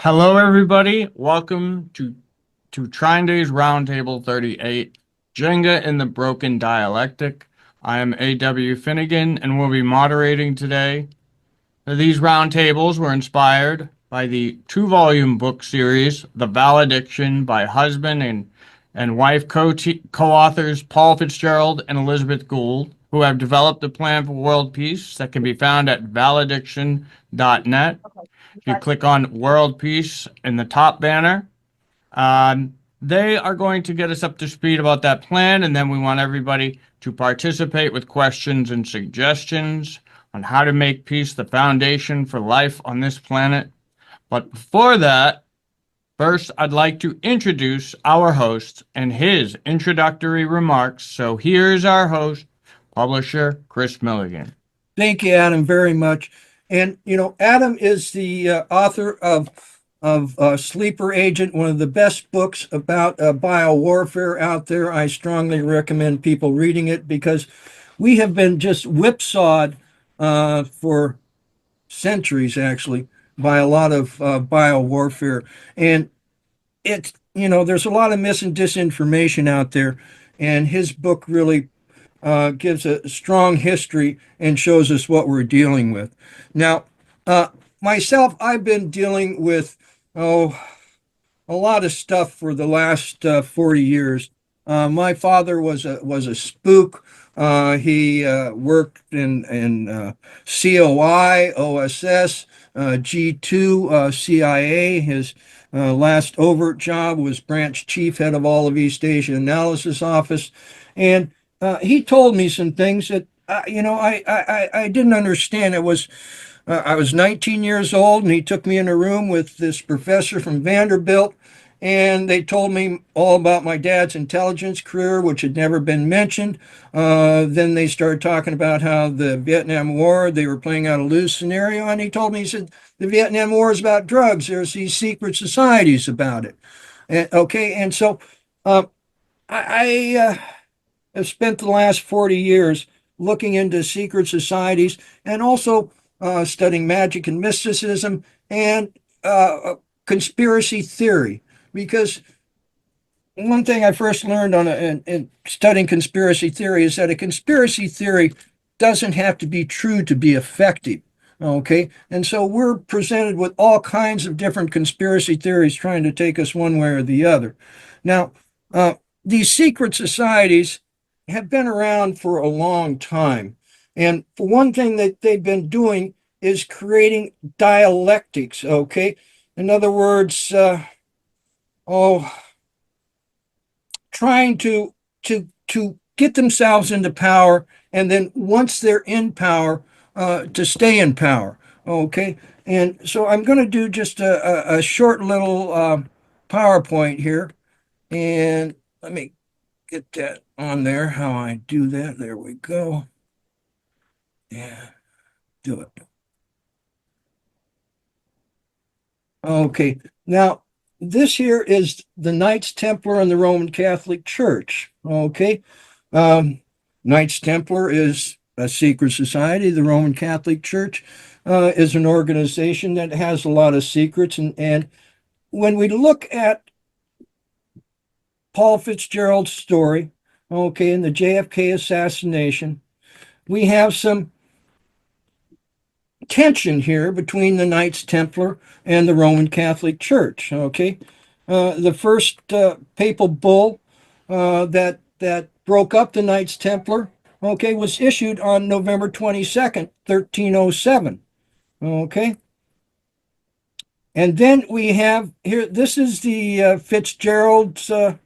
Hello, everybody. Welcome to TrineDay's Roundtable 38, Jenga in the Broken Dialectic. I am A.W. Finnegan and will be moderating today. These roundtables were inspired by the two-volume book series, The Valediction by husband and wife co-authors Paul Fitzgerald and Elizabeth Gould, who have developed a plan for world peace that can be found at valediction.net. If you click on World Peace in the top banner, they are going to get us up to speed about that plan, and then we want everybody to participate with questions and suggestions on how to make peace the foundation for life on this planet. But before that, first I'd like to introduce our host and his introductory remarks. So here's our host, publisher Kris Millegan. Thank you, Adam, very much. And Adam is the author of Sleeper Agent, one of the best books about biowarfare out there. I strongly recommend people reading it because we have been just whipsawed for centuries, actually, by a lot of biowarfare. And there's a lot of mis and disinformation out there, and his book really gives a strong history and shows us what we're dealing with. Now, myself, I've been dealing with a lot of stuff for the last 40 years. My father was a spook. He worked in COI, OSS, G2, CIA. His last overt job was branch chief, head of all of East Asia Analysis Office. And he told me some things that I didn't understand. I was 19 years old, and he took me in a room with this professor from Vanderbilt, and they told me all about my dad's intelligence career, which had never been mentioned. Then they started talking about how the Vietnam War, they were playing out a lose scenario, and he told me, he said, the Vietnam War is about drugs. There's these secret societies about it. And so I have spent the last 40 years looking into secret societies and also studying magic and mysticism and conspiracy theory. Because one thing I first learned in studying conspiracy theory is that a conspiracy theory doesn't have to be true to be effective. Okay. And so we're presented with all kinds of different conspiracy theories trying to take us one way or the other. Now, these secret societies have been around for a long time. And for one thing that they've been doing is creating dialectics, okay? In other words, trying to get themselves into power, and then once they're in power, to stay in power, okay? And so I'm going to do just a short little PowerPoint here, and let me get that on there, how I do that. There we go. Yeah, do it. Okay, now this here is the Knights Templar in the Roman Catholic Church. Okay, Knights Templar is a secret society. The Roman Catholic Church is an organization that has a lot of secrets. And when we look at Paul Fitzgerald's story, okay, in the JFK assassination, we have some tension here between the Knights Templar and the Roman Catholic Church. Okay, the first papal bull that broke up the Knights Templar, okay, was issued on November 22nd, 1307. Okay, and then we have here. This is the Fitzgeralds of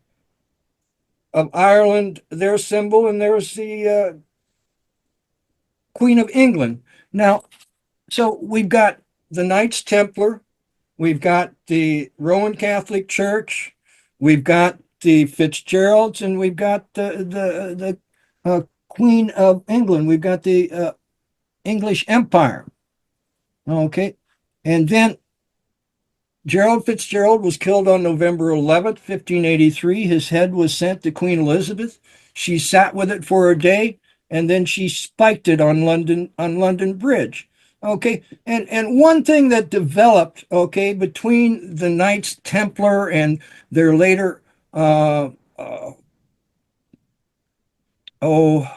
Ireland, their symbol, and there's the Queen of England. Now, so we've got the Knights Templar, we've got the Roman Catholic Church, we've got the Fitzgeralds, and we've got the Queen of England. We've got the English Empire. Okay, and then Gerald Fitzgerald was killed on November 11th, 1583. His head was sent to Queen Elizabeth. She sat with it for a day, and then she spiked it on London Bridge. Okay, and one thing that developed, okay, between the Knights Templar and their later, uh, uh, oh,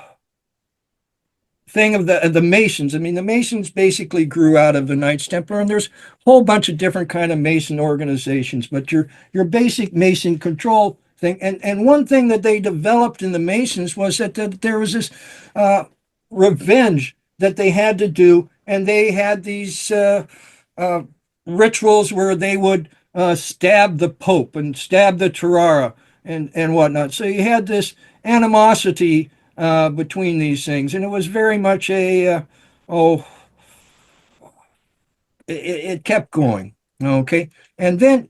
thing of the Masons. I mean, the Masons basically grew out of the Knights Templar, and there's a whole bunch of different kind of Mason organizations. But your basic Mason control thing, and one thing that they developed in the Masons was that there was this uh, revenge that they had to do, and they had these uh, rituals where they would stab the Pope and stab the Terrara and whatnot. So you had this animosity between these things, and it was very much oh, it kept going. Okay, and then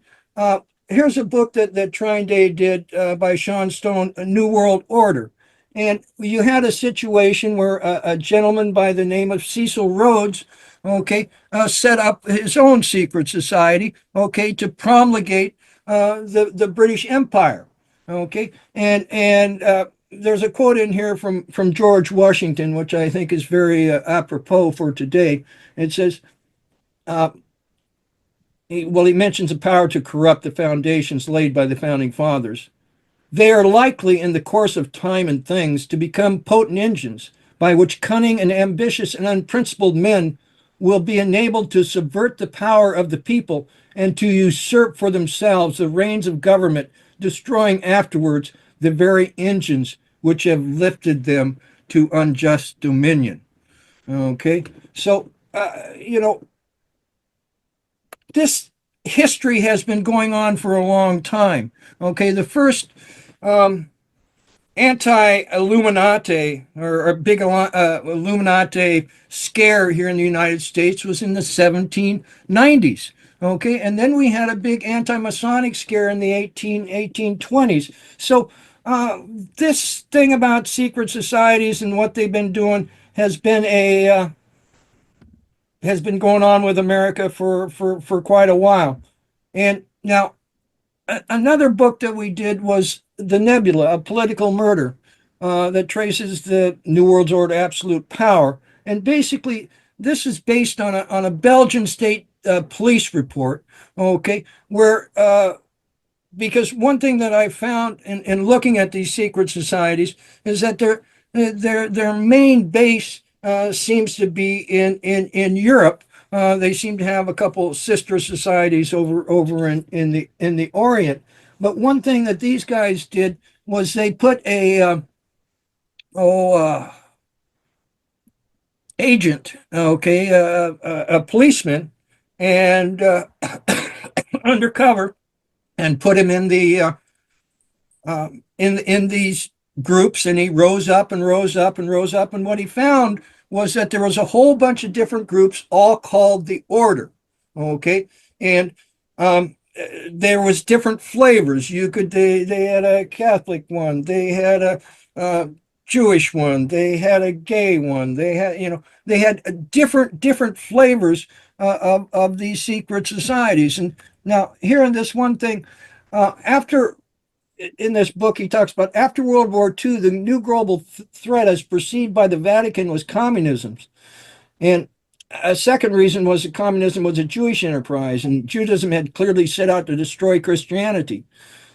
here's a book that TrineDay did by Sean Stone, A New World Order. And you had a situation where a gentleman by the name of Cecil Rhodes, okay, set up his own secret society, okay, to promulgate the British Empire, okay, and there's a quote in here from George Washington, which I think is very apropos for today. It says, uh, he mentions the power to corrupt the foundations laid by the founding fathers. They are likely, in the course of time and things, to become potent engines by which cunning and ambitious and unprincipled men will be enabled to subvert the power of the people and to usurp for themselves the reins of government, destroying afterwards the very engines which have lifted them to unjust dominion. Okay, so this history has been going on for a long time. Okay, the first anti-Illuminati or big Illuminati scare here in the United States was in the 1790s. Okay, and then we had a big anti-Masonic scare in the 1820s. So this thing about secret societies and what they've been doing has been going on with America for quite a while. And now another book that we did was The Nebula, A Political Murder, that traces the New World Order absolute power. And basically, this is based on a Belgian state police report, okay, where because one thing that I found in looking at these secret societies is that their main base seems to be in Europe. They seem to have a couple sister societies over in the Orient. But one thing that these guys did was they put oh agent, okay, a policeman, and undercover, and put him in the in these groups, and he rose up and rose up and rose up, and what he found was that there was a whole bunch of different groups all called the Order, okay, and there was different flavors. They had a Catholic one, they had a Jewish one, they had a gay one, they had different flavors of these secret societies. And now here in this one thing, after in this book, he talks about after World War II, the new global threat as perceived by the Vatican was communism. And a second reason was that communism was a Jewish enterprise, and Judaism had clearly set out to destroy Christianity.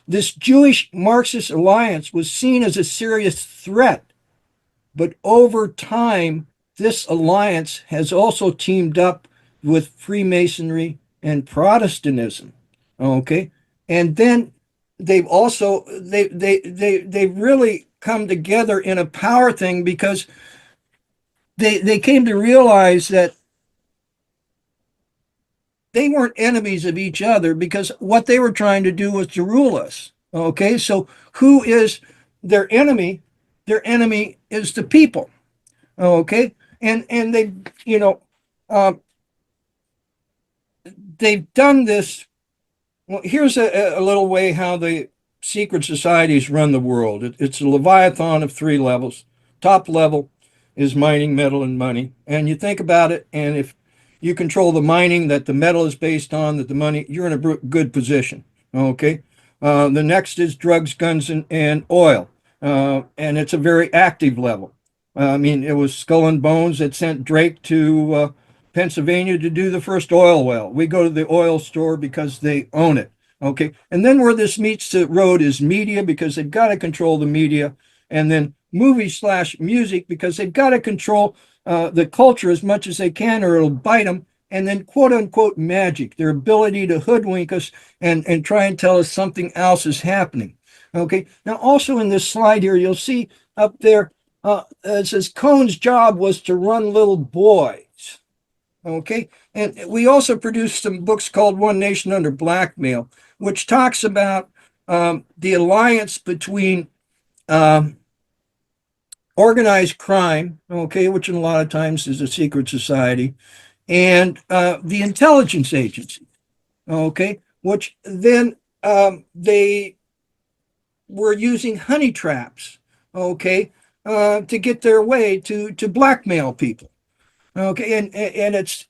This Jewish Marxist alliance was seen as a serious threat, but over time, this alliance has also teamed up with Freemasonry and Protestantism. Okay, and then they've really come together in a power thing because they came to realize that they weren't enemies of each other, because what they were trying to do was to rule us. Okay, so who is their enemy? Their enemy is the people. Okay, and they uh, they've done this. Well, here's a little way how the secret societies run the world. It's a leviathan of three levels. Top level is mining, metal, and money. And you think about it, and if you control the mining that the metal is based on, that the money, you're in a good position. Okay. The next is drugs, guns, and oil. And it's a very active level. I mean, it was Skull and Bones that sent Drake to Pennsylvania to do the first oil well. We go to the oil store because they own it. Okay. And then where this meets the road is media because they've got to control the media. And then movie/music because they've got to control the culture as much as they can or it'll bite them. And then quote unquote magic, their ability to hoodwink us and try and tell us something else is happening. Okay. Now, also in this slide here, you'll see up there, it says Cohn's job was to run little boys. Okay. And we also produced some books called One Nation Under Blackmail, which talks about the alliance between organized crime, okay, which in a lot of times is a secret society, and the intelligence agency, okay, which then they were using honey traps, okay, to get their way to blackmail people. Okay, and it's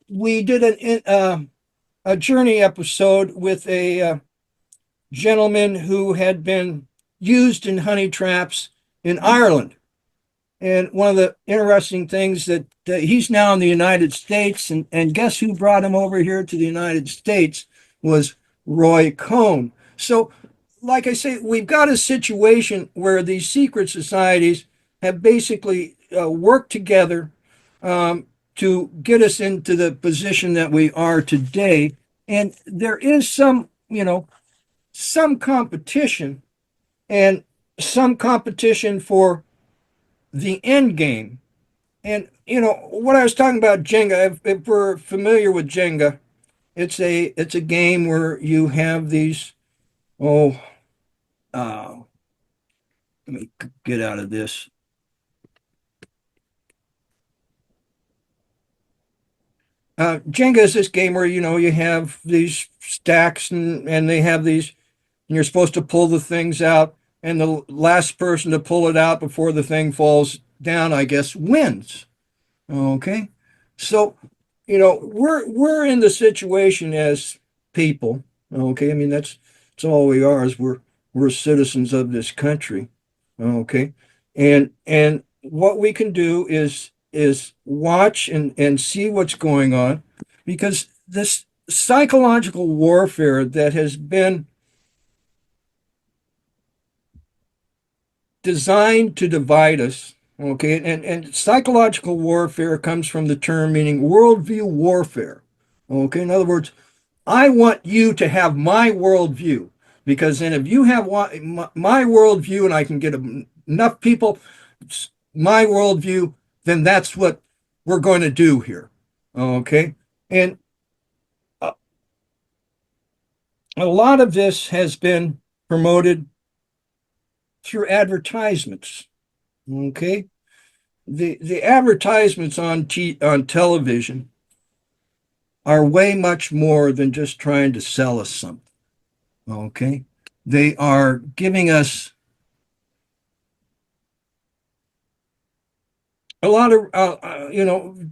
we did a journey episode with a gentleman who had been used in honey traps in Ireland, and one of the interesting things that he's now in the United States, and guess who brought him over here to the United States was Roy Cohn. So, like I say, we've got a situation where these secret societies have basically worked together to get us into the position that we are today. And there is some competition and some competition for the end game. And what I was talking about Jenga, if we're familiar with Jenga, it's a game where you have these oh let me get out of this. Jenga is this game where you have these stacks and they have these, and you're supposed to pull the things out, and the last person to pull it out before the thing falls down, I guess, wins. Okay, so we're in the situation as people. Okay, I mean that's all we are is we're citizens of this country. Okay, and what we can do is watch and see what's going on, because this psychological warfare that has been designed to divide us. Okay, and psychological warfare comes from the term meaning worldview warfare. Okay, in other words, I want you to have my worldview, because then if you have my worldview and I can get enough people my worldview, then that's what we're going to do here. Okay, and a lot of this has been promoted through advertisements. Okay, the advertisements on television are way much more than just trying to sell us something. Okay, they are giving us a lot of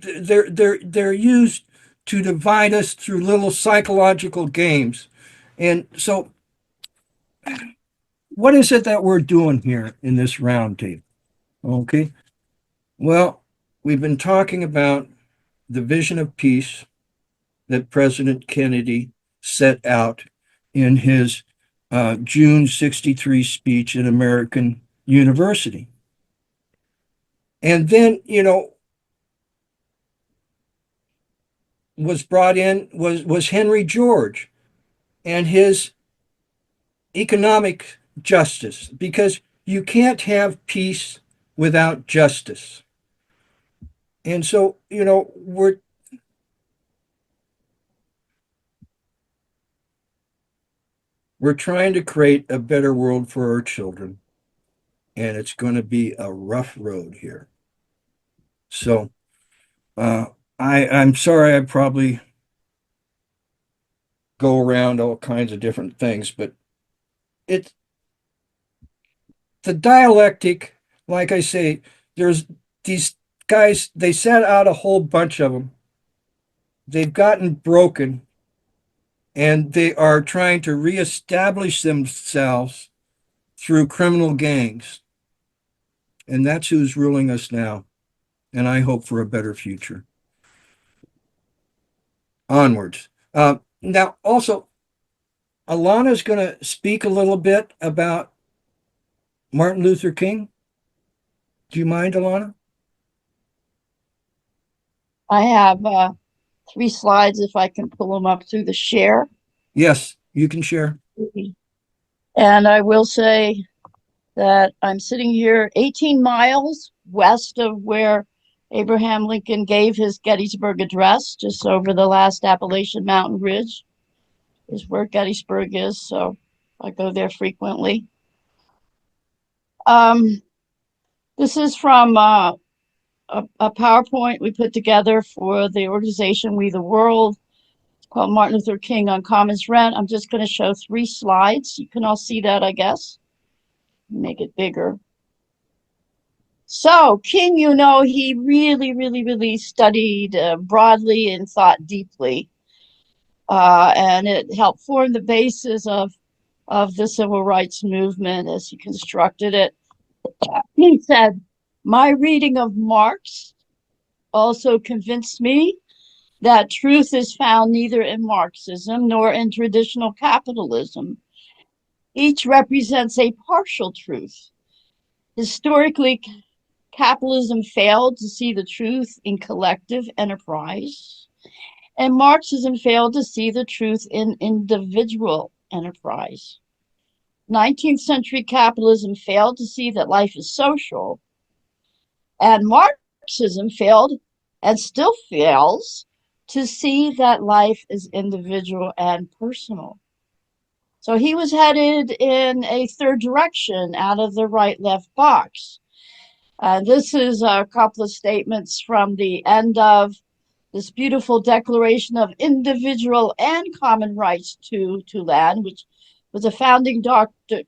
they're used to divide us through little psychological games. And so what is it that we're doing here in this roundtable? Okay, well, we've been talking about the vision of peace that President Kennedy set out in his June 63 speech at American University. And then, was brought in was Henry George and his economic justice, because you can't have peace without justice. And so, we're trying to create a better world for our children, and it's going to be a rough road here. So, I'm sorry I probably go around all kinds of different things, but it's the dialectic, like I say, there's these guys, they set out a whole bunch of them. They've gotten broken, and they are trying to reestablish themselves through criminal gangs. And that's who's ruling us now. And I hope for a better future. onwards. Now, also, Alana's going to speak a little bit about Martin Luther King. Do you mind, Alana? I have 3 slides if I can pull them up through the share. Yes, you can share. And I will say that I'm sitting here 18 miles west of where Abraham Lincoln gave his Gettysburg Address, just over the last Appalachian Mountain Ridge is where Gettysburg is. So I go there frequently. This is from a PowerPoint we put together for the organization We the World, called Martin Luther King on Commons Rent. I'm just going to show 3 slides. You can all see that, I guess. Make it bigger. So King, he really studied broadly and thought deeply. And it helped form the basis of the civil rights movement as he constructed it. He said, "My reading of Marx also convinced me that truth is found neither in Marxism nor in traditional capitalism. Each represents a partial truth. Historically, capitalism failed to see the truth in collective enterprise, and Marxism failed to see the truth in individual enterprise. 19th century capitalism failed to see that life is social, and Marxism failed and still fails to see that life is individual and personal." So he was headed in a third direction out of the right-left box. This is a couple of statements from the end of this beautiful Declaration of Individual and Common Rights to Land, which was a founding document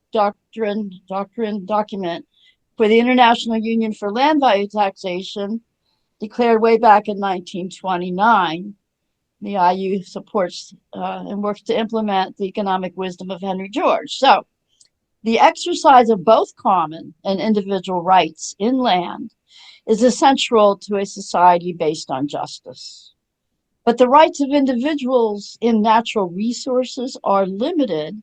for the International Union for Land Value Taxation, declared way back in 1929. The IU supports and works to implement the economic wisdom of Henry George. So the exercise of both common and individual rights in land is essential to a society based on justice. But the rights of individuals in natural resources are limited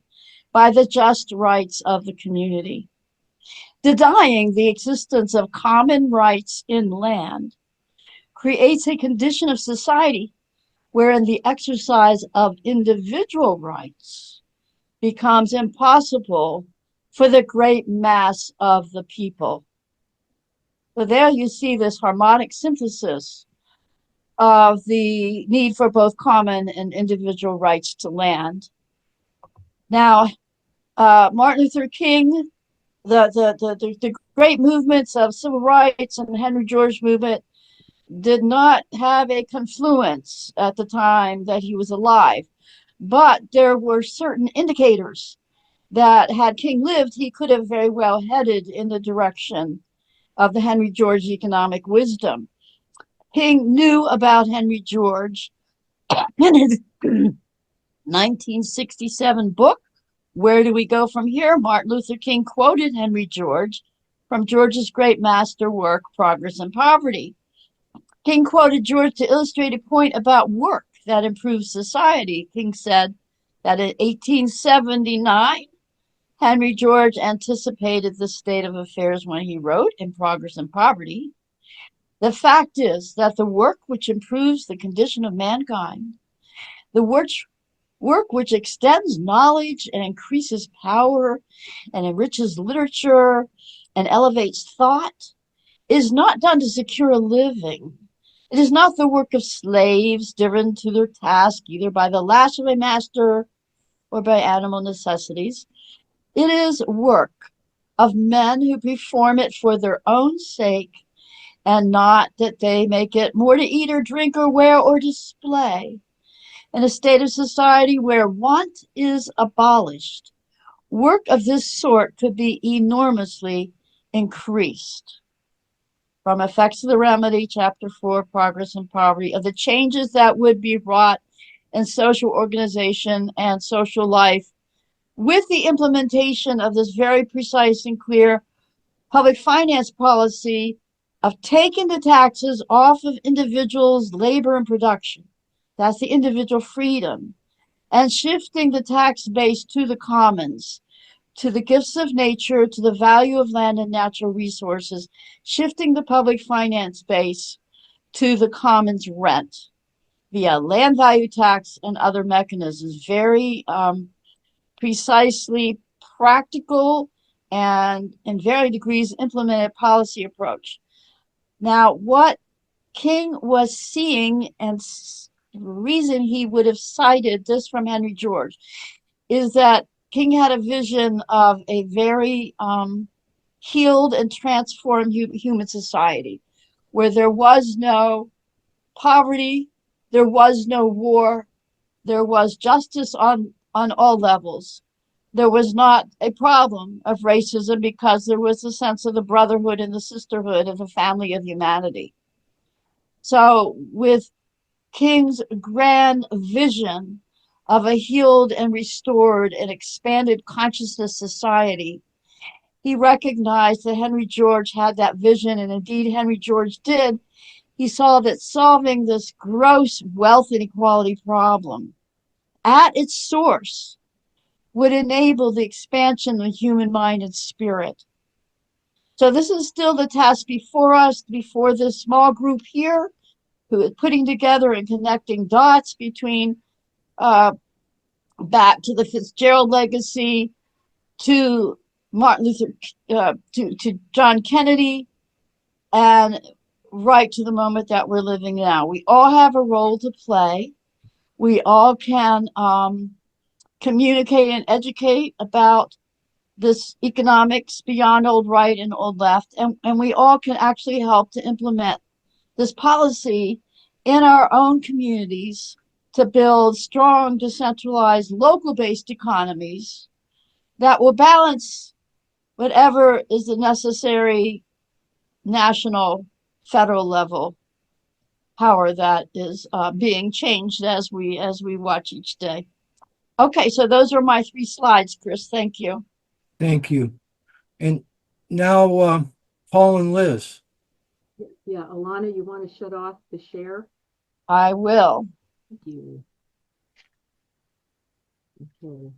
by the just rights of the community. Denying the existence of common rights in land creates a condition of society wherein the exercise of individual rights becomes impossible for the great mass of the people. So there you see this harmonic synthesis of the need for both common and individual rights to land. Now, Martin Luther King, the great movements of civil rights and the Henry George movement did not have a confluence at the time that he was alive, but there were certain indicators that had King lived, he could have very well headed in the direction of the Henry George economic wisdom. King knew about Henry George in his 1967 book, Where Do We Go From Here? Martin Luther King quoted Henry George from George's great master work, Progress and Poverty. King quoted George to illustrate a point about work that improves society. King said that in 1879, Henry George anticipated the state of affairs when he wrote in Progress and Poverty. The fact is that the work which improves the condition of mankind, the work which extends knowledge and increases power and enriches literature and elevates thought, is not done to secure a living. It is not the work of slaves driven to their task either by the lash of a master or by animal necessities. It is work of men who perform it for their own sake and not that they make it more to eat or drink or wear or display. In a state of society where want is abolished, work of this sort could be enormously increased. From Effects of the Remedy, Chapter 4, Progress and Poverty, of the changes that would be wrought in social organization and social life with the implementation of this very precise and clear public finance policy of taking the taxes off of individuals' labor and production That's the individual freedom. And shifting the tax base to the commons, to the gifts of nature, to the value of land and natural resources, shifting the public finance base to the commons rent via land value tax and other mechanisms. Very precisely practical and in varying degrees implemented policy approach. Now, what King was seeing, and the reason he would have cited this from Henry George, is that King had a vision of a very healed and transformed human society where there was no poverty, there was no war, there was justice on all levels. There was not a problem of racism because there was a sense of the brotherhood and the sisterhood of the family of humanity. So, with King's grand vision of a healed and restored and expanded consciousness society, he recognized that Henry George had that vision, and indeed Henry George did. He saw that solving this gross wealth inequality problem at its source would enable the expansion of the human mind and spirit. So this is still the task before us, before this small group here, who is putting together and connecting dots between back to the Fitzgerald legacy, to Martin Luther, to John Kennedy, and right to the moment that we're living now. We all have a role to play. We all can communicate and educate about this economics beyond old right and old left, and we all can actually help to implement this policy in our own communities to build strong, decentralized, local-based economies that will balance whatever is the necessary national, federal level power that is being changed as we watch each day. Okay, so those are my 3 slides, Kris. Thank you. Thank you. And now, Paul and Liz. Yeah, Alana, you want to shut off the share? I will. Thank you. Okay.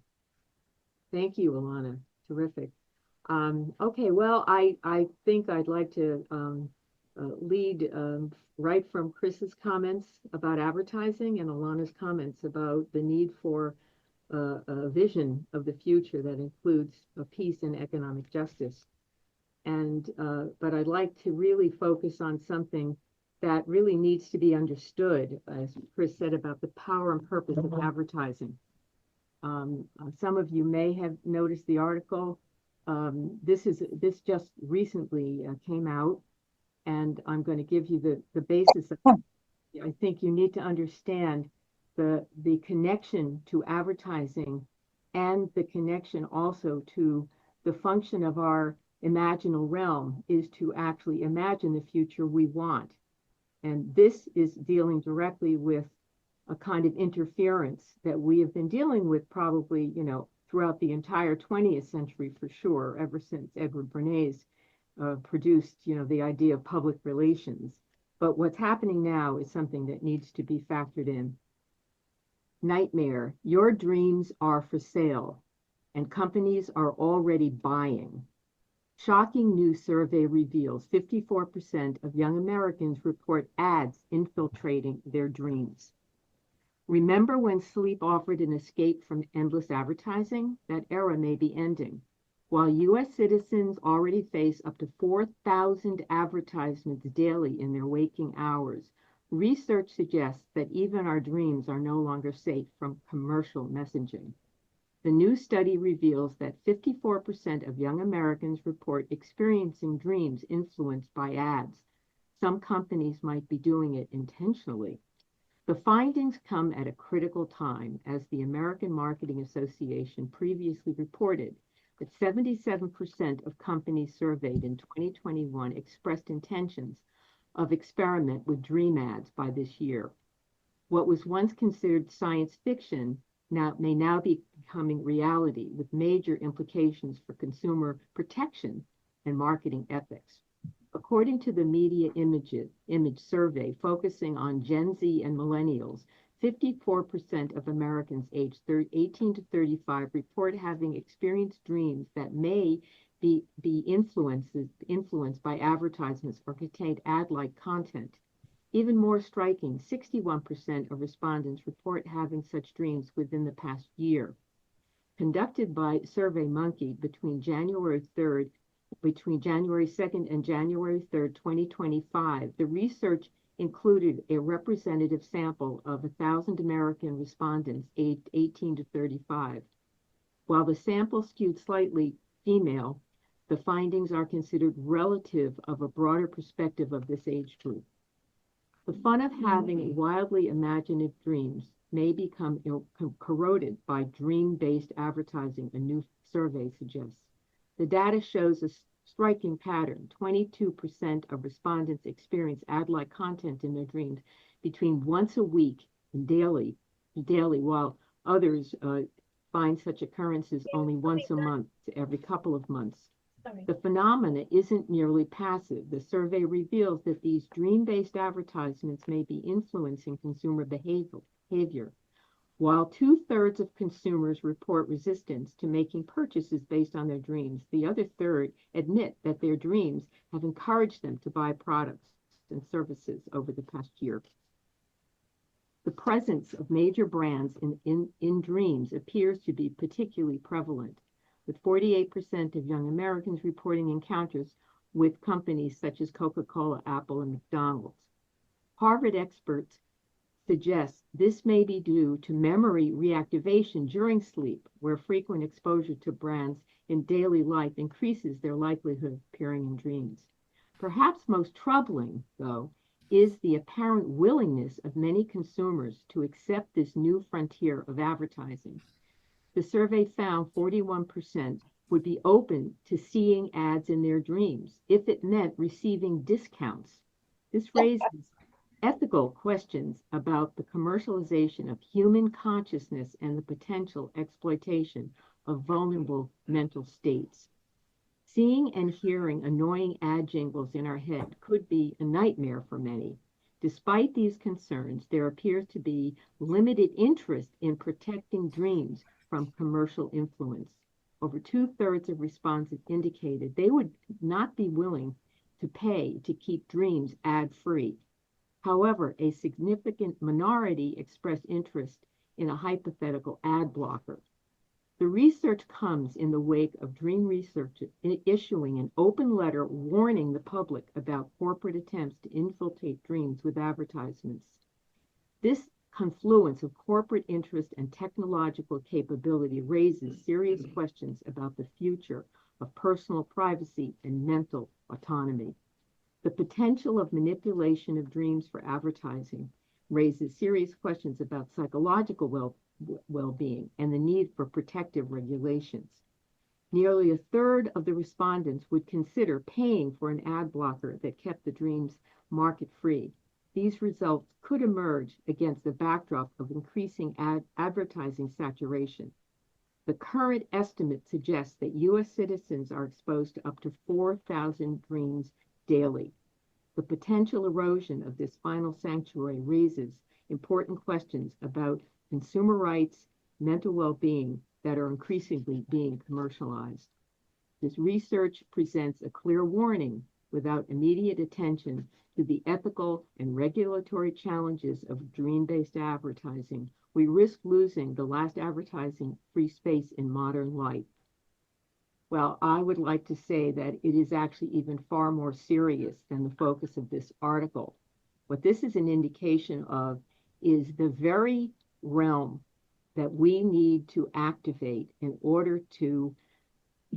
Thank you, Alana. Terrific. Okay, well, I think I'd like to lead right from Kris's comments about advertising and Alana's comments about the need for a vision of the future that includes peace and economic justice. And but I'd like to really focus on something that really needs to be understood, as Kris said, about the power and purpose of advertising. Some of you may have noticed the article. This just recently came out, and I'm going to give you the basis of it. I think you need to understand the connection to advertising and the connection also to the function of our imaginal realm is to actually imagine the future we want. And this is dealing directly with a kind of interference that we have been dealing with probably, throughout the entire 20th century for sure, ever since Edward Bernays produced, the idea of public relations. But what's happening now is something that needs to be factored in. Nightmare, your dreams are for sale, and companies are already buying. Shocking new survey reveals 54% of young Americans report ads infiltrating their dreams. Remember when sleep offered an escape from endless advertising? That era may be ending. While U.S. citizens already face up to 4,000 advertisements daily in their waking hours, research suggests that even our dreams are no longer safe from commercial messaging. The new study reveals that 54% of young Americans report experiencing dreams influenced by ads. Some companies might be doing it intentionally. The findings come at a critical time, as the American Marketing Association previously reported that 77% of companies surveyed in 2021 expressed intentions of experiment with dream ads by this year. What was once considered science fiction may now be becoming reality, with major implications for consumer protection and marketing ethics. According to the Media Image Survey, focusing on Gen Z and millennials, 54% of Americans aged 18 to 35 report having experienced dreams that may be influenced by advertisements or contained ad-like content. Even more striking, 61% of respondents report having such dreams within the past year. Conducted by SurveyMonkey between January 2nd and January 3rd, 2025, the research included a representative sample of 1,000 American respondents aged 18 to 35. While the sample skewed slightly female, the findings are considered relative of a broader perspective of this age group. The fun of having wildly imaginative dreams may become corroded by dream-based advertising, a new survey suggests. The data shows a striking pattern. 22% of respondents experience ad-like content in their dreams between once a week and daily, while others find such occurrences only once a month to every couple of months. The phenomena isn't merely passive. The survey reveals that these dream-based advertisements may be influencing consumer behavior. While 2/3 of consumers report resistance to making purchases based on their dreams, the other third admit that their dreams have encouraged them to buy products and services over the past year. The presence of major brands in dreams appears to be particularly prevalent, with 48% of young Americans reporting encounters with companies such as Coca-Cola, Apple, and McDonald's. Harvard experts suggest this may be due to memory reactivation during sleep, where frequent exposure to brands in daily life increases their likelihood of appearing in dreams. Perhaps most troubling, though, is the apparent willingness of many consumers to accept this new frontier of advertising. The survey found 41% would be open to seeing ads in their dreams if it meant receiving discounts. This raises ethical questions about the commercialization of human consciousness and the potential exploitation of vulnerable mental states. Seeing and hearing annoying ad jingles in our head could be a nightmare for many. Despite these concerns, there appears to be limited interest in protecting dreams from commercial influence. Over 2/3 of respondents indicated they would not be willing to pay to keep dreams ad-free. However, a significant minority expressed interest in a hypothetical ad blocker. The research comes in the wake of dream researchers issuing an open letter warning the public about corporate attempts to infiltrate dreams with advertisements. This confluence of corporate interest and technological capability raises serious questions about the future of personal privacy and mental autonomy. The potential of manipulation of dreams for advertising raises serious questions about psychological well-being and the need for protective regulations. Nearly 1/3 of the respondents would consider paying for an ad blocker that kept the dreams market-free. These results could emerge against the backdrop of increasing advertising saturation. The current estimate suggests that U.S. citizens are exposed to up to 4,000 dreams daily. The potential erosion of this final sanctuary raises important questions about consumer rights, mental well-being that are increasingly being commercialized. This research presents a clear warning. Without immediate attention to the ethical and regulatory challenges of dream-based advertising, we risk losing the last advertising-free space in modern life. Well, I would like to say that it is actually even far more serious than the focus of this article. What this is an indication of is the very realm that we need to activate in order to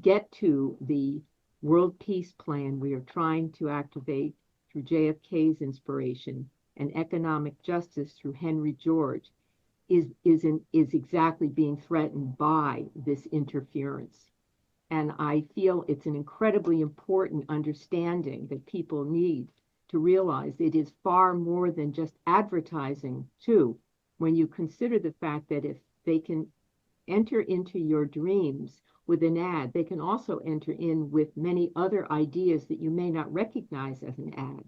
get to the world peace plan we are trying to activate through JFK's inspiration and economic justice through Henry George is exactly being threatened by this interference. And I feel it's an incredibly important understanding that people need to realize it is far more than just advertising too. When you consider the fact that if they can enter into your dreams with an ad, they can also enter in with many other ideas that you may not recognize as an ad.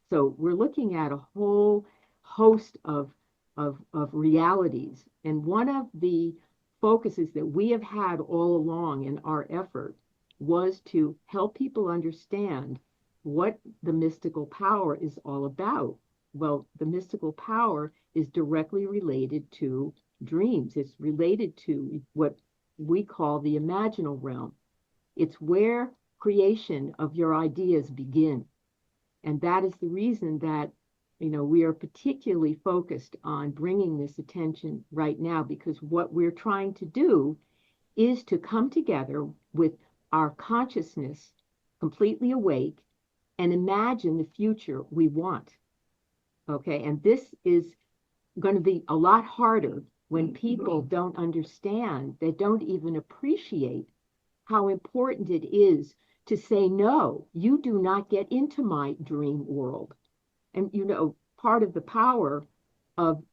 So we're looking at a whole host of of realities. And one of the focuses that we have had all along in our effort was to help people understand what the mystical power is all about. Well, the mystical power is directly related to dreams. It's related to what we call the imaginal realm. It's where creation of your ideas begin. And that is the reason that, we are particularly focused on bringing this attention right now, because what we're trying to do is to come together with our consciousness completely awake and imagine the future we want. Okay, and this is going to be a lot harder when people don't understand, they don't even appreciate how important it is to say, no, you do not get into my dream world. And part of the power of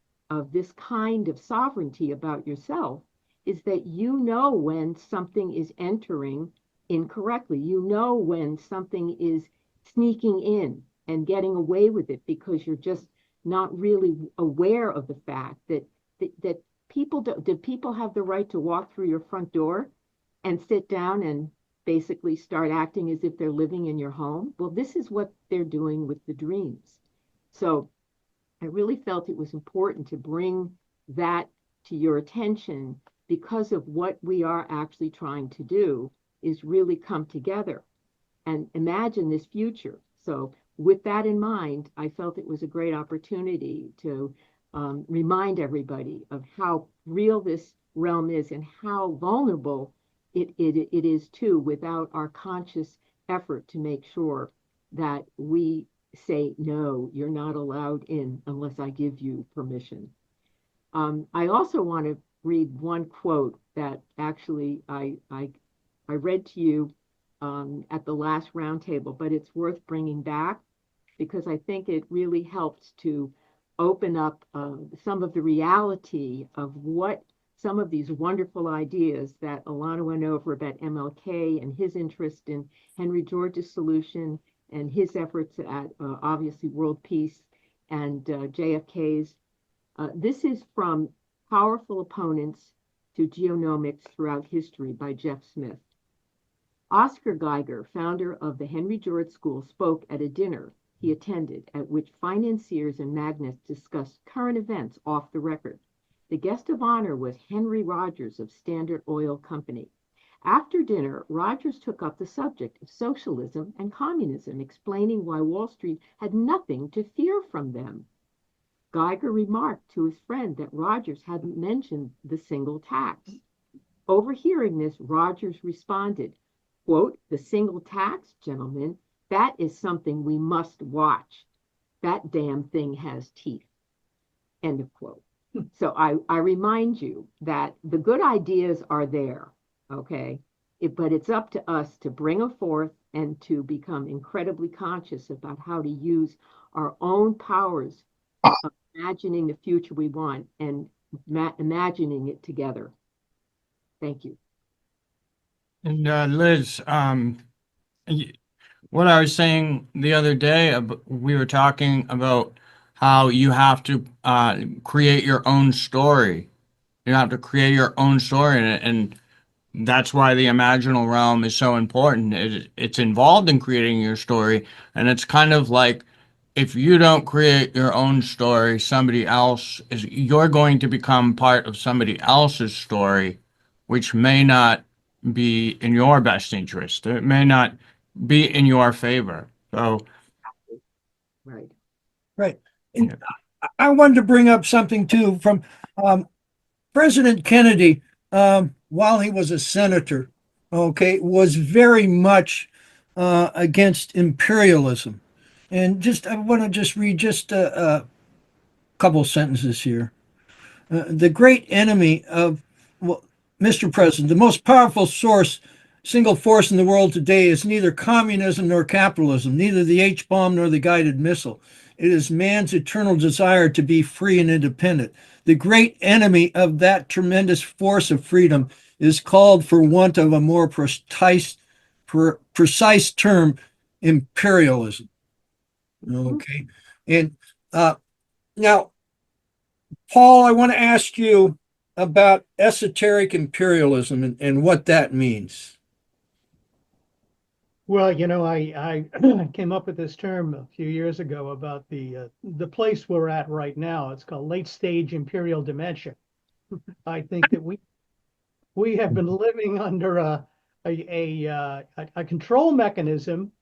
this kind of sovereignty about yourself is that you know when something is entering incorrectly. You know when something is sneaking in and getting away with it because you're just not really aware of the fact that people have the right to walk through your front door and sit down and basically start acting as if they're living in your home. Well, this is what they're doing with the dreams. So I really felt it was important to bring that to your attention, because of what we are actually trying to do is really come together and imagine this future. So with that in mind, I felt it was a great opportunity to remind everybody of how real this realm is and how vulnerable it is too, without our conscious effort to make sure that we say, no, you're not allowed in unless I give you permission. I also want to read one quote that actually I read to you at the last roundtable, but it's worth bringing back because I think it really helps to open up some of the reality of what some of these wonderful ideas that Alana went over about MLK and his interest in Henry George's solution and his efforts at obviously world peace and JFK's. This is from Powerful Opponents to Geonomics Throughout History by Jeff Smith. Oscar Geiger, founder of the Henry George School, spoke at a dinner he attended at which financiers and magnates discussed current events off the record. The guest of honor was Henry Rogers of Standard Oil Company. After dinner, Rogers took up the subject of socialism and communism, explaining why Wall Street had nothing to fear from them. Geiger remarked to his friend that Rogers hadn't mentioned the single tax. Overhearing this, Rogers responded, quote, "The single tax, gentlemen, that is something we must watch. That damn thing has teeth." End of quote. So I remind you that the good ideas are there, okay? But it's up to us to bring them forth and to become incredibly conscious about how to use our own powers of imagining the future we want and imagining it together. Thank you. And Liz, what I was saying the other day, we were talking about how you have to create your own story. You have to create your own story, and that's why the imaginal realm is so important. It's involved in creating your story, and it's kind of like if you don't create your own story, you're going to become part of somebody else's story, which may not be in your best interest. It may not be in your favor. So, Right. Right. And I wanted to bring up something too from President Kennedy, while he was a senator, okay, was very much against imperialism. And I want to just read just a couple sentences here. The great enemy of, well, Mr. President, the most powerful single force in the world today is neither communism nor capitalism, neither the H-bomb nor the guided missile. It is man's eternal desire to be free and independent. The great enemy of that tremendous force of freedom is called, for want of a more precise term, imperialism. Okay. And now, Paul, I want to ask you about esoteric imperialism and what that means. Well, I came up with this term a few years ago about the place we're at right now. It's called late stage imperial dementia. I think that we have been living under a control mechanism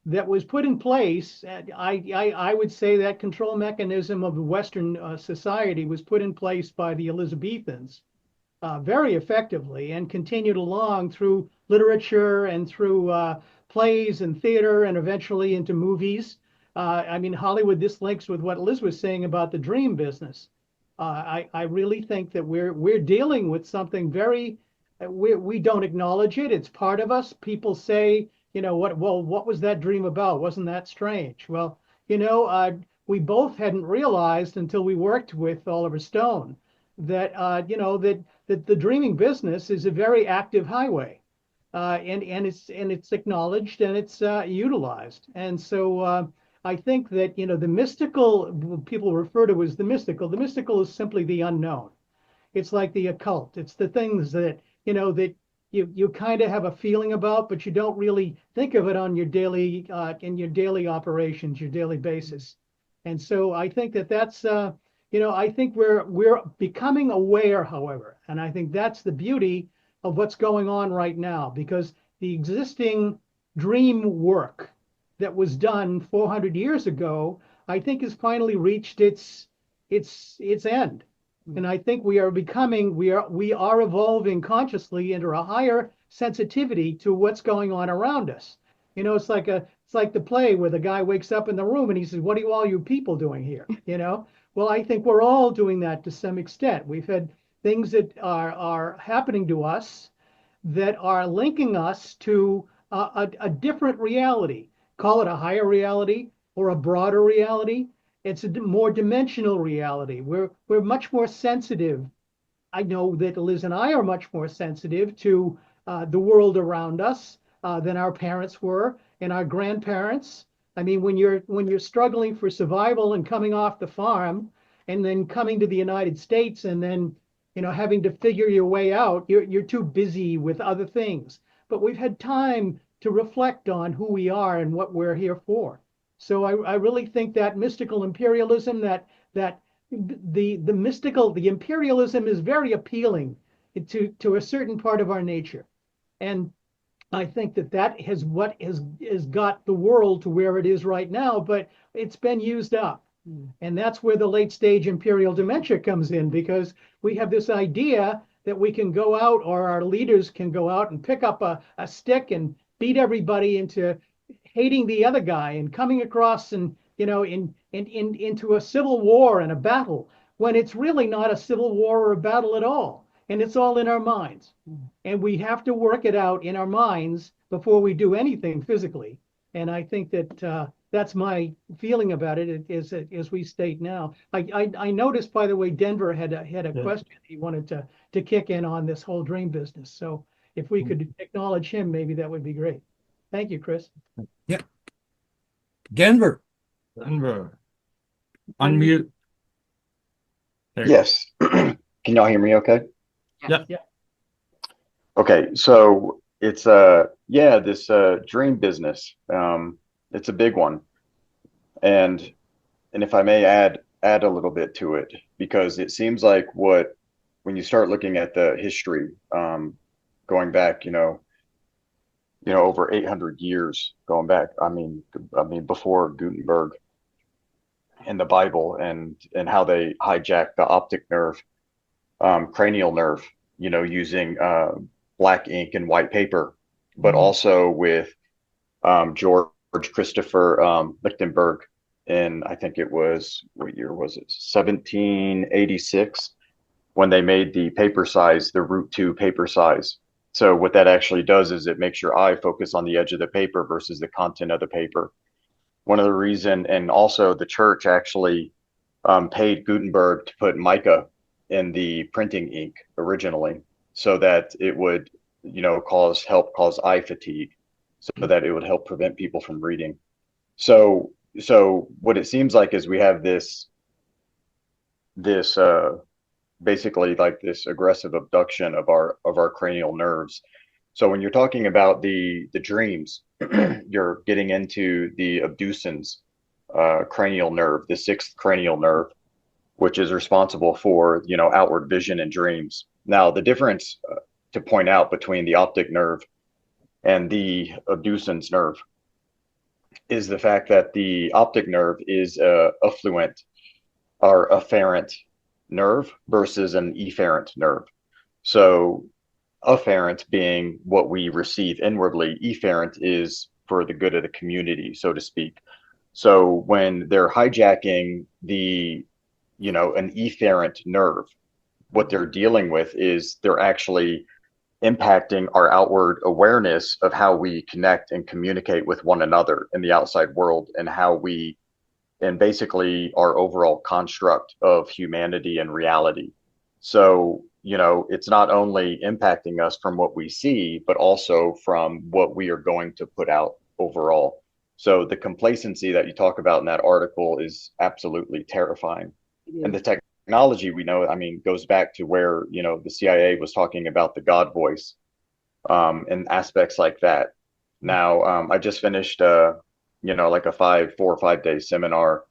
that was put in place. And I would say that control mechanism of the Western society was put in place by the Elizabethans very effectively and continued along through literature and through plays and theater and eventually into movies. I mean, Hollywood, this links with what Liz was saying about the dream business. I really think that we're dealing with something very, we don't acknowledge it. It's part of us. People say, what was that dream about? Wasn't that strange? Well, we both hadn't realized until we worked with Oliver Stone that, that the dreaming business is a very active highway, and it's acknowledged and it's utilized. And so I think that the mystical people refer to as the mystical. The mystical is simply the unknown. It's like the occult. It's the things that that you kind of have a feeling about, but you don't really think of it on your daily in your daily operations, your daily basis. And so I think that that's I think we're becoming aware, however, and I think that's the beauty of what's going on right now, because the existing dream work that was done 400 years ago, I think has finally reached its end. And I think we are evolving consciously into a higher sensitivity to what's going on around us. It's like the play where the guy wakes up in the room and he says, "What are all you people doing here?" Well, I think we're all doing that to some extent. We've had things that are happening to us that are linking us to a different reality. Call it a higher reality or a broader reality. It's a more dimensional reality. We're much more sensitive. I know that Liz and I are much more sensitive to the world around us than our parents were and our grandparents. I mean, when you're struggling for survival and coming off the farm and then coming to the United States and then having to figure your way out, you're too busy with other things. But we've had time to reflect on who we are and what we're here for. So I really think that mystical imperialism, that the imperialism is very appealing to a certain part of our nature. And I think that has got the world to where it is right now, but it's been used up. And that's where the late stage imperial dementia comes in, because we have this idea that we can go out, or our leaders can go out and pick up a stick and beat everybody into hating the other guy and coming across and into a civil war and a battle, when it's really not a civil war or a battle at all. And it's all in our minds. And we have to work it out in our minds before we do anything physically. And I think that that's my feeling about it, as we state now. I noticed, by the way, Denver had a question he wanted to kick in on this whole dream business. So if we could acknowledge him, maybe that would be great. Thank you, Kris. Yeah. Denver. Unmute. There. Yes. Can y'all hear me okay? Yeah. Yeah. Okay, so it's this dream business. It's a big one. And if I may add a little bit to it, because it seems like when you start looking at the history, going back, over 800 years going back. I mean, before Gutenberg and the Bible, and how they hijacked the optic nerve, cranial nerve, using black ink and white paper, but also with George Christopher Lichtenberg in, I think it was, what year was it? 1786, when they made the paper size, the root 2 paper size. So what that actually does is it makes your eye focus on the edge of the paper versus the content of the paper. One of the reason, and also the church actually paid Gutenberg to put mica in the printing ink originally, so that it would, help cause eye fatigue, so that it would help prevent people from reading. So what it seems like is we have this this basically like this aggressive abduction of our cranial nerves. So when you're talking about the dreams, you're getting into the abducens cranial nerve, the sixth cranial nerve, which is responsible for, outward vision and dreams. Now, the difference to point out between the optic nerve and the abducens nerve is the fact that the optic nerve is a affluent or afferent nerve versus an efferent nerve. So afferent being what we receive inwardly, efferent is for the good of the community, so to speak. So when they're hijacking an efferent nerve, what they're dealing with is they're actually impacting our outward awareness of how we connect and communicate with one another in the outside world, and basically our overall construct of humanity and reality. So, it's not only impacting us from what we see, but also from what we are going to put out overall. So the complacency that you talk about in that article is absolutely terrifying. And the technology we know, I mean, goes back to where, the CIA was talking about the God voice, and aspects like that. Now, I just finished, like a 4 or 5 day seminar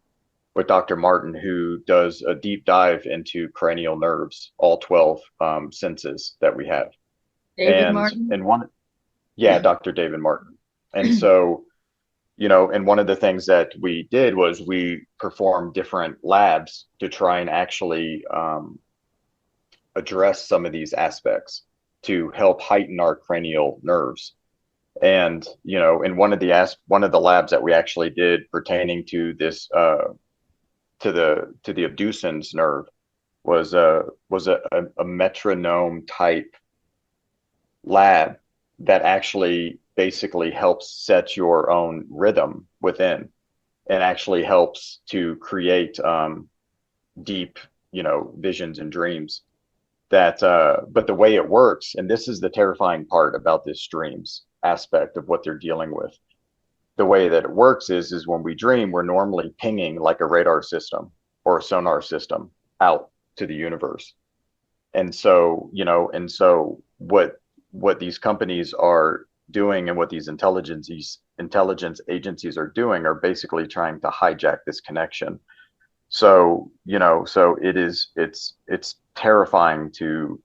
with Dr. Martin, who does a deep dive into cranial nerves, all 12 senses that we have. David Martin? Yeah, Dr. David Martin. And so, and one of the things that we did was we performed different labs to try and actually address some of these aspects to help heighten our cranial nerves. And, in one of the labs that we actually did pertaining to this, to the abducens nerve was a metronome type lab that actually basically helps set your own rhythm within, and actually helps to create deep, visions and dreams. But the way it works, and this is the terrifying part about this dreams aspect of what they're dealing with. The way that it works is when we dream, we're normally pinging like a radar system or a sonar system out to the universe. And so, what these companies are doing and what these intelligence agencies are doing are basically trying to hijack this connection. So, it's terrifying to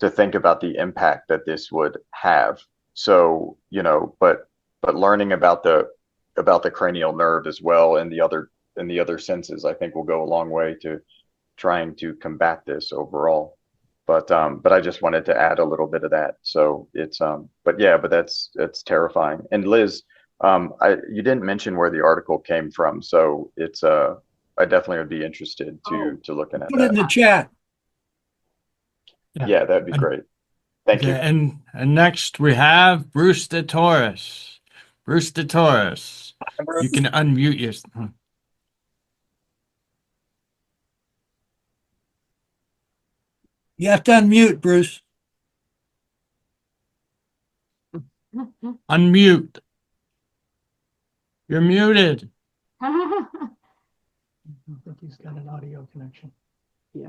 think about the impact that this would have. So, but learning about the cranial nerve as well, and the other senses, I think will go a long way to trying to combat this overall. But I just wanted to add a little bit of that. So it's but that's terrifying. And Liz, you didn't mention where the article came from, so it's I definitely would be interested to looking at Put it in that. the chat. Yeah, that'd be great. Thank you. And next we have Bruce de Torres. Bruce de Torres, you can unmute yourself. You have to unmute, Bruce. Unmute. You're muted. I don't think he's got an audio connection. Yeah,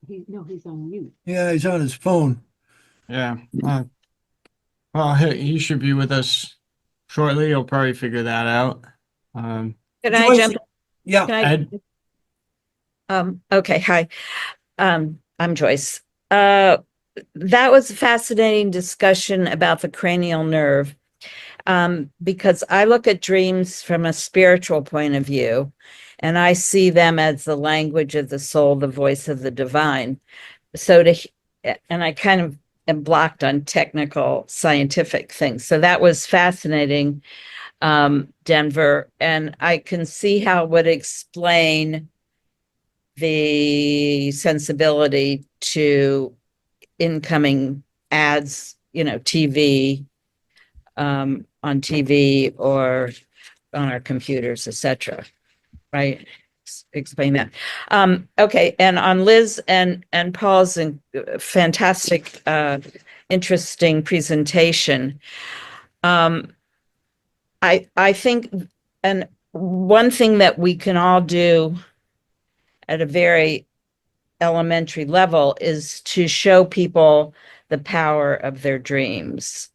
he's on mute. Yeah, he's on his phone. Yeah. Well, he should be with us shortly. He'll probably figure that out. Can I Joyce- jump? Yeah. Can I? Okay. Hi. I'm Joyce. That was a fascinating discussion about the cranial nerve, because I look at dreams from a spiritual point of view, and I see them as the language of the soul, the voice of the divine. And I kind of am blocked on technical scientific things. So that was fascinating, Denver. And I can see how it would explain the sensibility to incoming ads, TV, on TV or on our computers, etc. Right? Explain that. Okay. And on Liz and Paul's fantastic, interesting presentation. I think, and one thing that we can all do at a very elementary level is to show people the power of their dreams.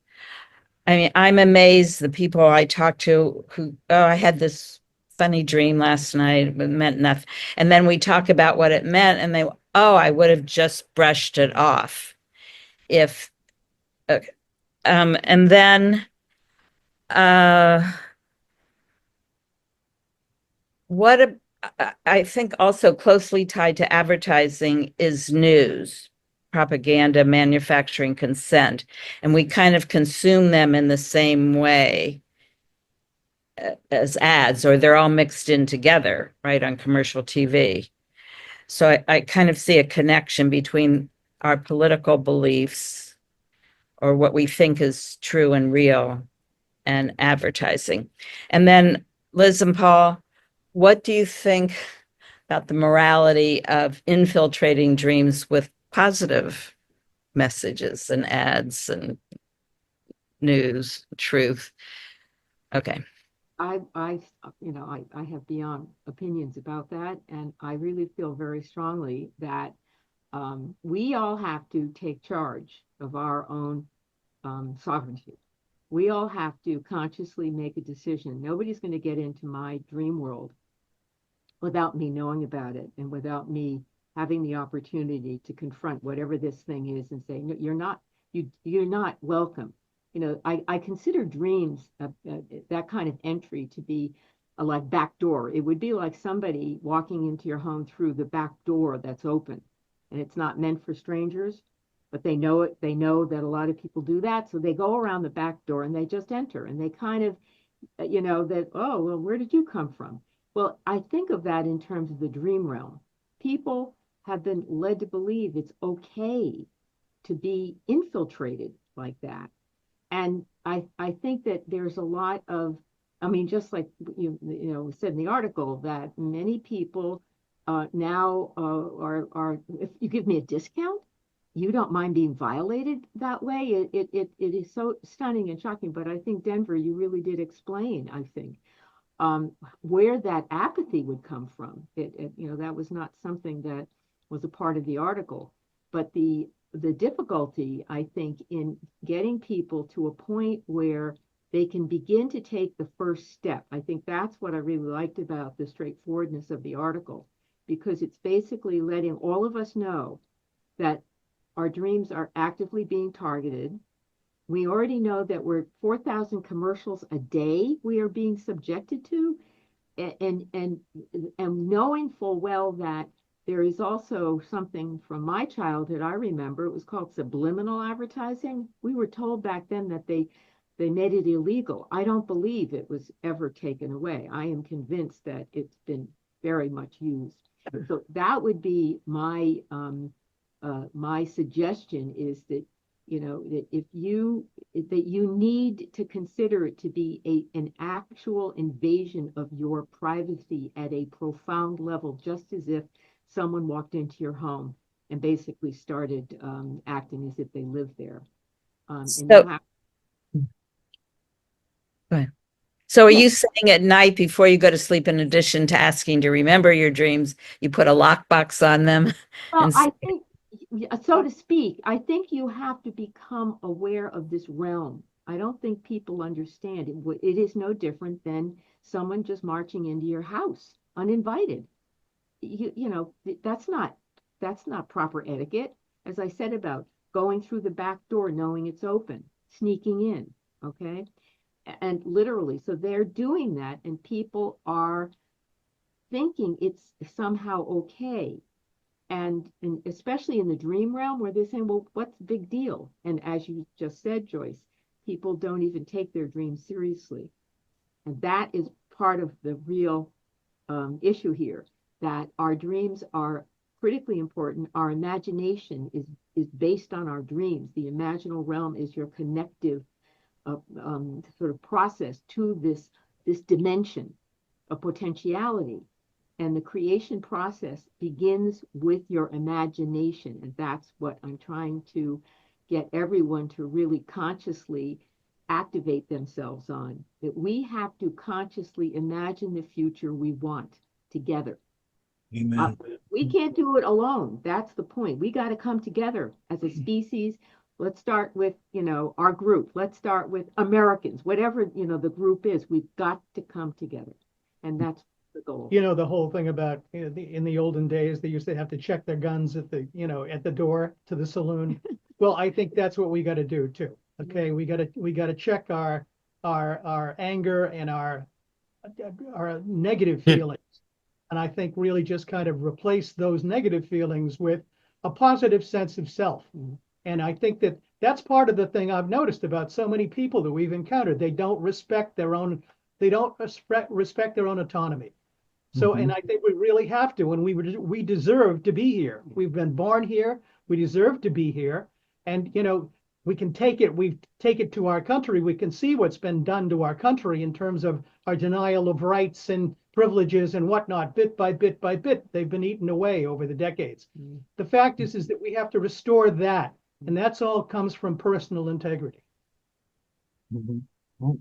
I mean, I'm amazed the people I talk to who, oh, I had this funny dream last night, it meant nothing. And then we talk about what it meant, and they, oh, I would have just brushed it off if, okay. And then, what I think also closely tied to advertising is news, propaganda, manufacturing, consent, and we kind of consume them in the same way as ads, or they're all mixed in together, right, on commercial TV. So I kind of see a connection between our political beliefs or what we think is true and real and advertising. And then Liz and Paul, what do you think about the morality of infiltrating dreams with positive messages and ads and news, truth? Okay. I have beyond opinions about that, and I really feel very strongly that we all have to take charge of our own sovereignty. We all have to consciously make a decision. Nobody's going to get into my dream world without me knowing about it and without me having the opportunity to confront whatever this thing is and say, no, you're not welcome. I consider dreams, that kind of entry, to be like back door. It would be like somebody walking into your home through the back door that's open, and it's not meant for strangers, but they know it. They know that a lot of people do that, so they go around the back door and they just enter, and they kind of, that, oh, well, where did you come from? Well, I think of that in terms of the dream realm. People have been led to believe it's okay to be infiltrated like that. And I think that there's a lot of, I mean, just like said in the article, that many people now are, if you give me a discount, you don't mind being violated that way. It is so stunning and shocking. But I think, Denver, you really did explain, I think, where that apathy would come from. That was not something that was a part of the article, but the difficulty, I think, in getting people to a point where they can begin to take the first step. I think that's what I really liked about the straightforwardness of the article, because it's basically letting all of us know that our dreams are actively being targeted. We already know that we're 4,000 commercials a day we are being subjected to, and knowing full well that there is also something from my childhood. I remember it was called subliminal advertising. We were told back then that they made it illegal. I don't believe it was ever taken away. I am convinced that it's been very much used. So that would be my my suggestion, is that that you need to consider it to be an actual invasion of your privacy at a profound level, just as if someone walked into your home and basically started acting as if they lived there. So are you saying at night before you go to sleep, in addition to asking to remember your dreams, you put a lockbox on them? Well, and I think, so to speak, I think you have to become aware of this realm. I don't think people understand it. It is no different than someone just marching into your house uninvited. That's not proper etiquette. As I said about going through the back door knowing it's open, sneaking in, okay? And literally, so they're doing that, and people are thinking it's somehow okay. And especially in the dream realm, where they're saying, well, what's the big deal? And as you just said, Joyce, people don't even take their dreams seriously. And that is part of the real issue here, that our dreams are critically important. Our imagination is based on our dreams. The imaginal realm is your connective sort of process to this dimension of potentiality. And the creation process begins with your imagination. And that's what I'm trying to get everyone to really consciously activate themselves on. That we have to consciously imagine the future we want together. Amen. We can't do it alone. That's the point. We got to come together as a species. Let's start with, our group. Let's start with Americans, whatever, the group is. We've got to come together. And that's the goal. The whole thing about, in the olden days, they used to have to check their guns at the door to the saloon. Well, I think that's what we got to do too. Okay, we got to check our anger and our negative feelings. And I think really just kind of replace those negative feelings with a positive sense of self. And I think that that's part of the thing I've noticed about so many people that we've encountered. They don't respect their own autonomy. So, and I think we really have to, and we deserve to be here. We've been born here. We deserve to be here. And, we can take it to our country. We can see what's been done to our country in terms of our denial of rights and privileges and whatnot, bit by bit by bit. They've been eaten away over the decades. The fact is that we have to restore that. And that's all comes from personal integrity.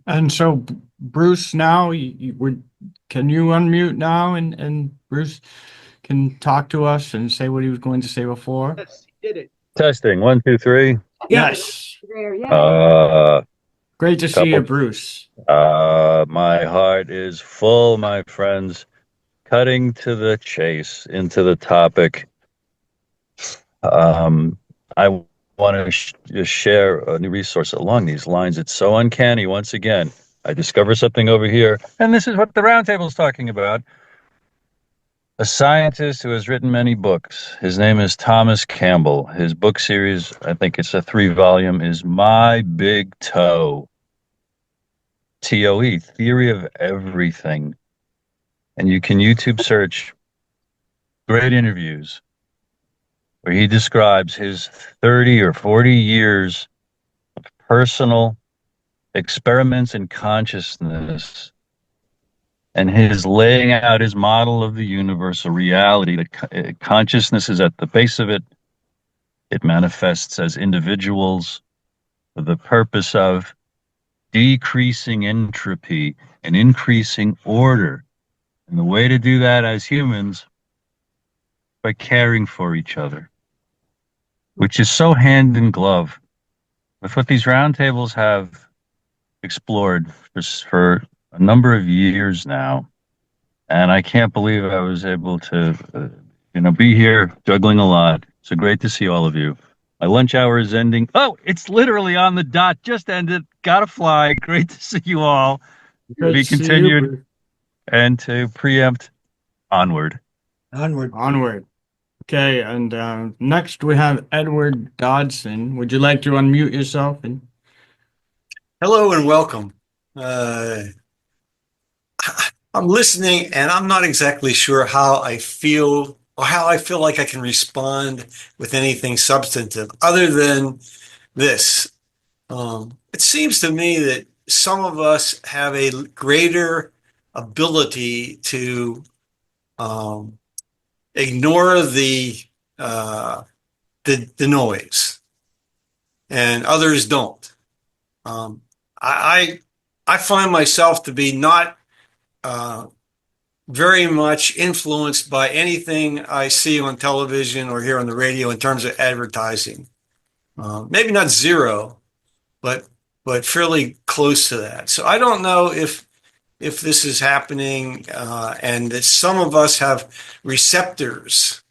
And so, Bruce, now can you unmute now, and Bruce can talk to us and say what he was going to say before? Yes, he did it. Testing 1, 2, 3. Yes. There, yeah. Great to see you, Bruce. My heart is full, my friends. Cutting to the chase, into the topic. I want to share a new resource along these lines. It's so uncanny. Once again, I discover something over here, and this is what the Roundtable is talking about. A scientist who has written many books. His name is Thomas Campbell. His book series, I think it's a 3-volume, is My Big Toe. TOE, Theory of Everything. And you can YouTube search great interviews where he describes his 30 or 40 years of personal experiments in consciousness and his laying out his model of the universal reality. That consciousness is at the base of it. It manifests as individuals for the purpose of decreasing entropy and increasing order. And the way to do that as humans, by caring for each other, which is so hand in glove with what these roundtables have explored for a number of years now. And I can't believe I was able to, be here juggling a lot. So great to see all of you. My lunch hour is ending. Oh, it's literally on the dot. Just ended. Gotta fly. Great to see you all. To be continued and to preempt onward. Onward. Okay, and next we have Edward Dodson. Would you like to unmute yourself? Hello and welcome. I'm listening and I'm not exactly sure how I feel or how I feel like I can respond with anything substantive other than this. It seems to me that some of us have a greater ability to ignore the noise, and others don't. I find myself to be not very much influenced by anything I see on television or hear on the radio in terms of advertising. Maybe not zero, but fairly close to that. So I don't know if this is happening, and that some of us have receptors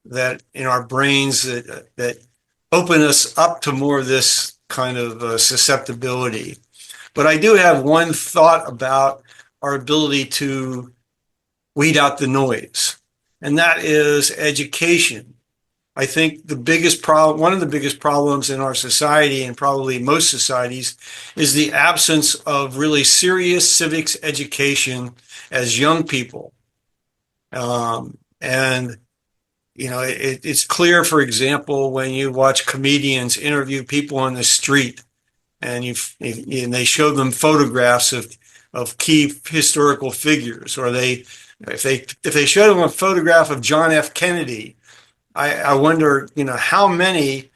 that in our brains that open us up to more of this kind of susceptibility. But I do have one thought about our ability to weed out the noise, and that is education. I think one of the biggest problems in our society, and probably most societies, is the absence of really serious civics education as young people. It's clear, for example, when you watch comedians interview people on the street, and they show them photographs of key historical figures, or if they show them a photograph of John F. Kennedy, I wonder, how many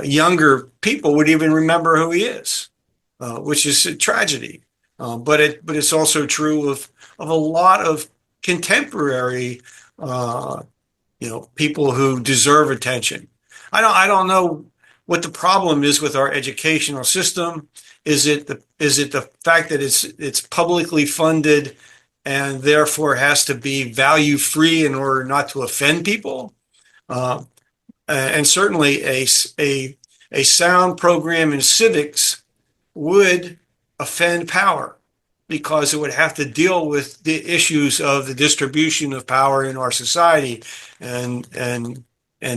younger people would even remember who he is, which is a tragedy. But it's also true of a lot of contemporary, people who deserve attention. I don't know what the problem is with our educational system. Is it the fact that it's publicly funded and therefore has to be value free in order not to offend people? And certainly a sound program in civics would offend power, because it would have to deal with the issues of the distribution of power in our society and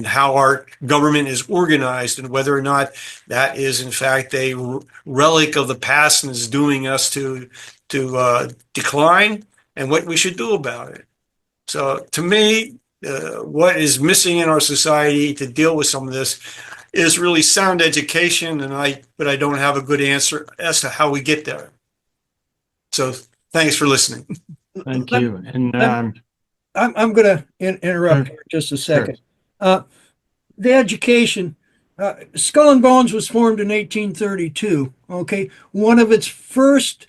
how our government is organized, and whether or not that is in fact a relic of the past and is doing us to decline, and what we should do about it. So to me, what is missing in our society to deal with some of this is really sound education, but I don't have a good answer as to how we get there. So thanks for listening. Thank you. And I'm going to interrupt for just a second. The education, Skull and Bones was formed in 1832. Okay, one of its first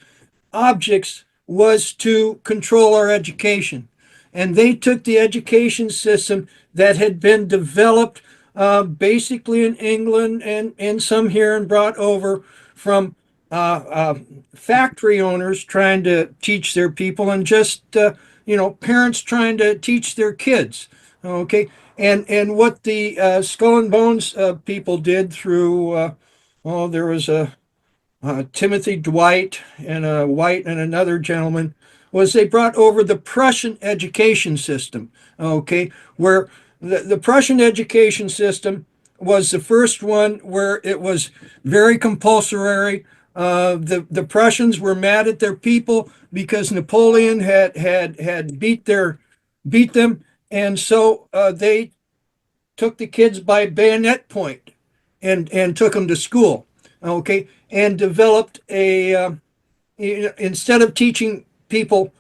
objects was to control our education, and they took the education system that had been developed basically in England and some here, and brought over from factory owners trying to teach their people, and just parents trying to teach their kids. Okay, and what the Skull and Bones people did through there was a Timothy Dwight and a White and another gentleman, was they brought over the Prussian education system. Okay, where the Prussian education system was the first one where it was very compulsory. The Prussians were mad at their people because Napoleon had beat them, and so they took the kids by bayonet point and took them to school. Okay, and developed instead of teaching people,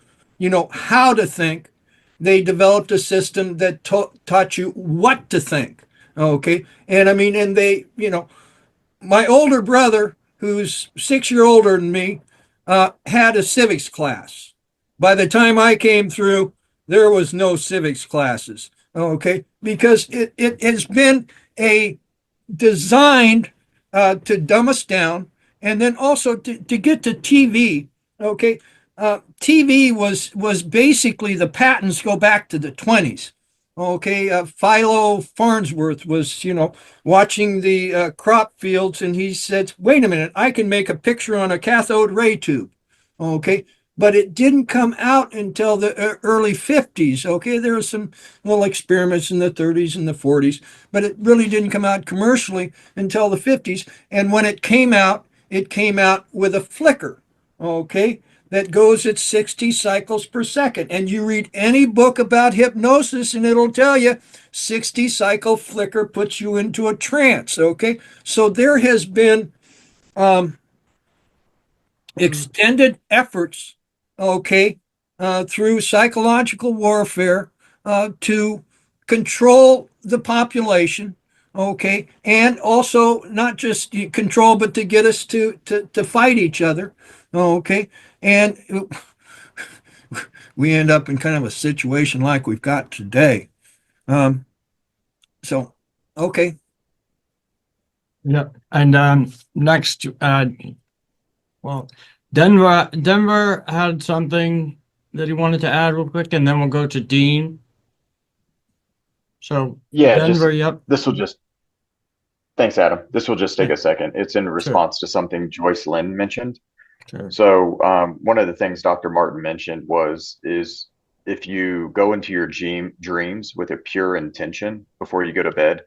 how to think, they developed a system that taught you what to think. Okay, and they, my older brother, who's 6 years older than me, had a civics class. By the time I came through, there was no civics classes. Okay, because it has been designed to dumb us down, and then also to get to TV. Okay, TV was basically, the patents go back to the 20s. Okay, Philo Farnsworth was, watching the crop fields, and he said, "Wait a minute, I can make a picture on a cathode ray tube." Okay, but it didn't come out until the early 50s. Okay, there were some little experiments in the 30s and the 40s, but it really didn't come out commercially until the 50s. And when it came out with a flicker. Okay, that goes at 60 cycles per second. And you read any book about hypnosis and it'll tell you 60 cycle flicker puts you into a trance. Okay, so there has been extended efforts, okay, through psychological warfare to control the population. Okay, and also not just control, but to get us to fight each other. Okay, and we end up in kind of a situation like we've got today. So, okay. Yeah, and next, well, Denver had something that he wanted to add real quick, and then we'll go to Dean. So Yeah, Denver, yep. Thanks, Adam. This will just take a second. It's in response to something Joyce Lynn mentioned. Sure. So one of the things Dr. Martin mentioned is if you go into your dreams with a pure intention before you go to bed,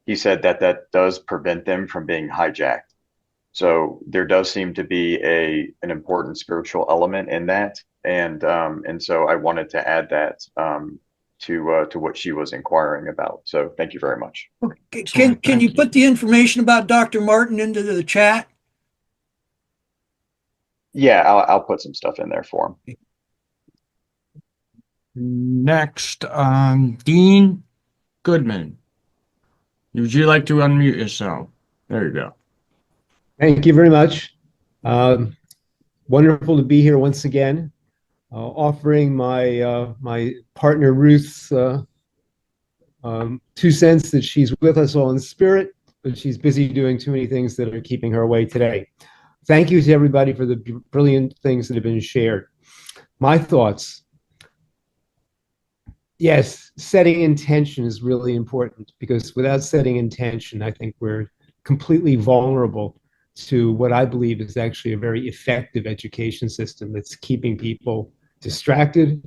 he said that does prevent them from being hijacked. So there does seem to be an important spiritual element in that, and so I wanted to add that to what she was inquiring about. So thank you very much. Okay. Can you put the information about Dr. Martin into the chat? Yeah, I'll put some stuff in there for him. Next, Dean Goodman. Would you like to unmute yourself? There you go. Thank you very much. Wonderful to be here once again. offering my partner Ruth's 2 cents that she's with us all in spirit, but she's busy doing too many things that are keeping her away today. Thank you to everybody for the brilliant things that have been shared. My thoughts. Yes, setting intention is really important, because without setting intention, I think we're completely vulnerable to what I believe is actually a very effective education system that's keeping people distracted,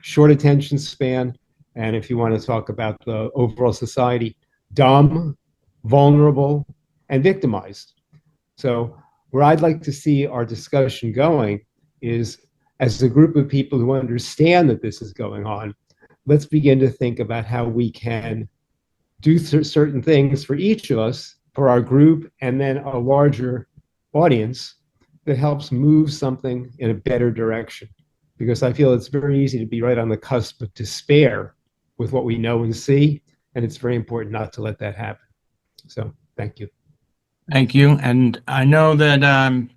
short attention span, and if you want to talk about the overall society, dumb, vulnerable, and victimized. So where I'd like to see our discussion going is, as a group of people who understand that this is going on, let's begin to think about how we can do certain things for each of us, for our group, and then a larger audience that helps move something in a better direction. Because I feel it's very easy to be right on the cusp of despair with what we know and see, and it's very important not to let that happen. So thank you. Thank you. And I know that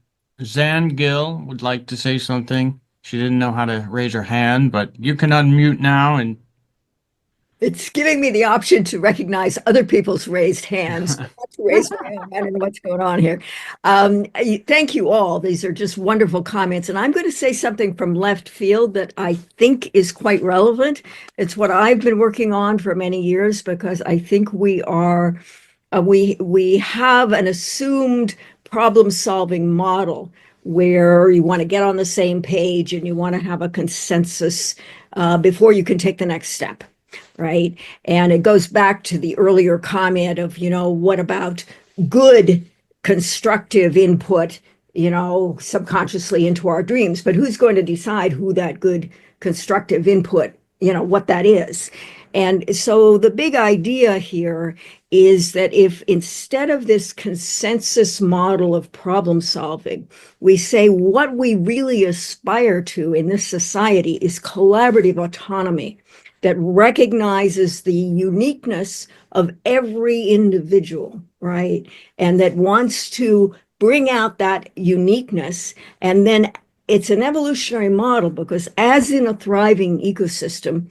Zan Gill would like to say something. She didn't know how to raise her hand, but you can unmute now. And It's giving me the option to recognize other people's raised hands, not to raise my own. I don't know what's going on here. Thank you all. These are just wonderful comments. And I'm going to say something from left field that I think is quite relevant. It's what I've been working on for many years, because I think we are, we have an assumed problem-solving model where you want to get on the same page and you want to have a consensus before you can take the next step. Right. And it goes back to the earlier comment of, what about good constructive input, subconsciously into our dreams? But who's going to decide who that good constructive input, what that is? And so the big idea here is that if instead of this consensus model of problem solving, we say what we really aspire to in this society is collaborative autonomy that recognizes the uniqueness of every individual, right? And that wants to bring out that uniqueness. And then it's an evolutionary model, because as in a thriving ecosystem,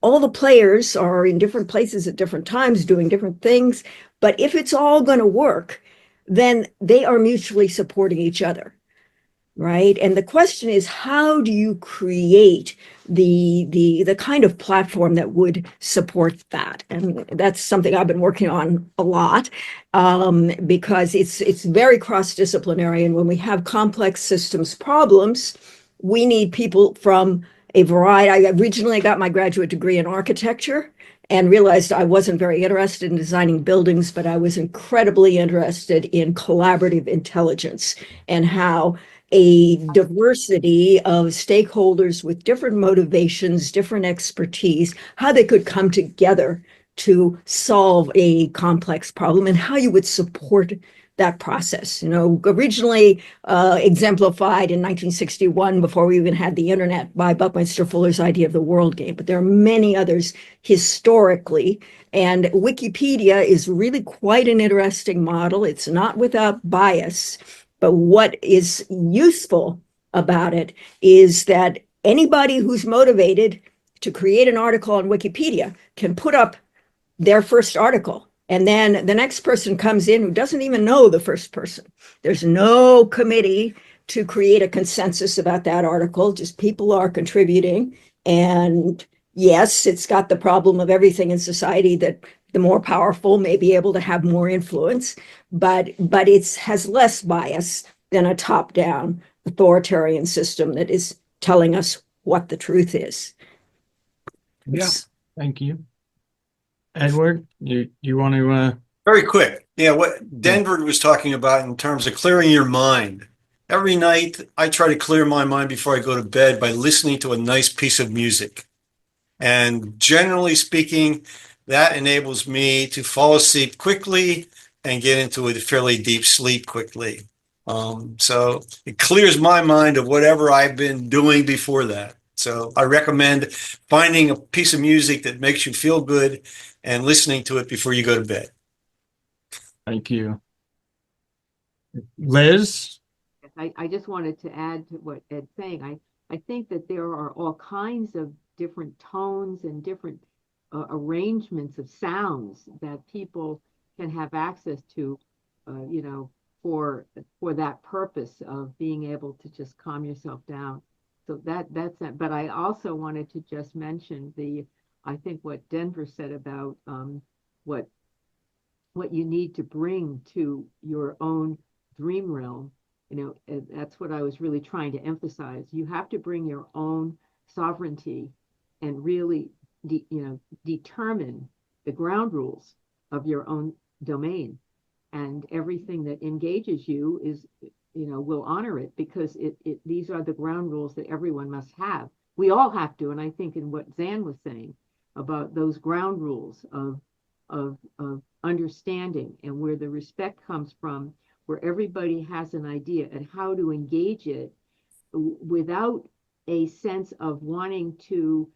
all the players are in different places at different times doing different things. But if it's all going to work, then they are mutually supporting each other. Right. And the question is, how do you create the kind of platform that would support that? And that's something I've been working on a lot, because it's very cross-disciplinary. And when we have complex systems problems, we need people from a variety. I originally got my graduate degree in architecture and realized I wasn't very interested in designing buildings, but I was incredibly interested in collaborative intelligence and how a diversity of stakeholders with different motivations, different expertise, how they could come together to solve a complex problem, and how you would support that process. Originally exemplified in 1961, before we even had the internet, by Buckminster Fuller's idea of the world game. But there are many others historically. And Wikipedia is really quite an interesting model. It's not without bias. But what is useful about it is that anybody who's motivated to create an article on Wikipedia can put up their first article. And then the next person comes in who doesn't even know the first person. There's no committee to create a consensus about that article. Just people are contributing. And yes, it's got the problem of everything in society, that the more powerful may be able to have more influence, but it has less bias than a top-down authoritarian system that is telling us what the truth is. yeah, thank you. Edward, you want to Very quick. Yeah, what Denver was talking about in terms of clearing your mind. Every night, I try to clear my mind before I go to bed by listening to a nice piece of music. And generally speaking, that enables me to fall asleep quickly and get into a fairly deep sleep quickly. So it clears my mind of whatever I've been doing before that. So I recommend finding a piece of music that makes you feel good and listening to it before you go to bed. Thank you. Liz? I just wanted to add to what Ed's saying. I think that there are all kinds of different tones and different arrangements of sounds that people can have access to, you know, for that purpose of being able to just calm yourself down. So that's it. But I also wanted to just mention I think what Denver said about what you need to bring to your own dream realm. You know, that's what I was really trying to emphasize. You have to bring your own sovereignty and really, determine the ground rules of your own domain. And everything that engages you is, will honor it, because these are the ground rules that everyone must have. We all have to. And I think in what Zan was saying about those ground rules of understanding, and where the respect comes from, where everybody has an idea and how to engage it without a sense of wanting to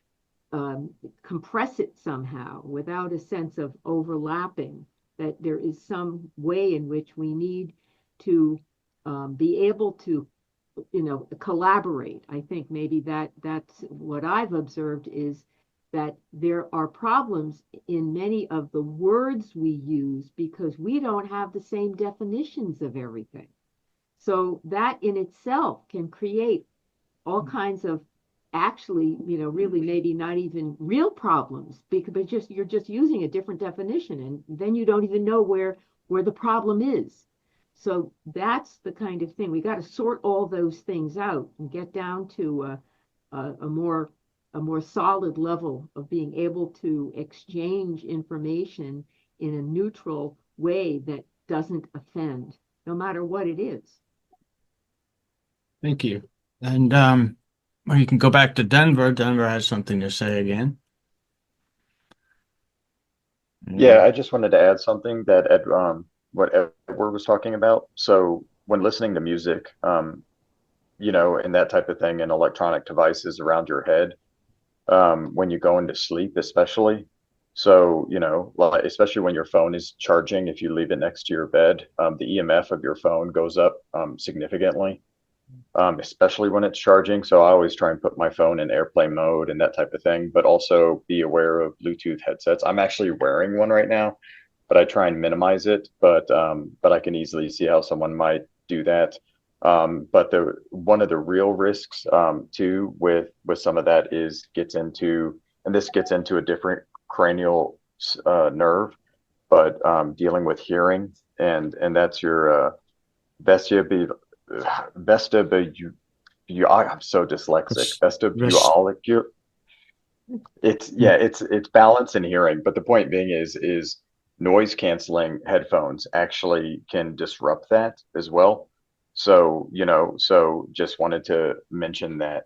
compress it somehow, without a sense of overlapping, that there is some way in which we need to be able to, collaborate. I think maybe that's what I've observed, is that there are problems in many of the words we use because we don't have the same definitions of everything. So that in itself can create all kinds of, actually, really maybe not even real problems, because you're just using a different definition, and then you don't even know where the problem is. So that's the kind of thing. We got to sort all those things out and get down to a more solid level of being able to exchange information in a neutral way that doesn't offend, no matter what it is. Thank you. And well, you can go back to Denver. Denver has something to say again. Yeah, I just wanted to add something that what Edward was talking about. So when listening to music, and that type of thing, and electronic devices around your head, when you go into sleep, especially. So, like, especially when your phone is charging, if you leave it next to your bed, the EMF of your phone goes up significantly, especially when it's charging. So I always try and put my phone in airplane mode and that type of thing, but also be aware of Bluetooth headsets. I'm actually wearing one right now, but I try and minimize it. But I can easily see how someone might do that. But one of the real risks too with some of that gets into a different cranial nerve, but dealing with hearing, and that's your vestibular. I'm so dyslexic. Vestibular. It's balance and hearing. But the point being is noise canceling headphones actually can disrupt that as well. So, just wanted to mention that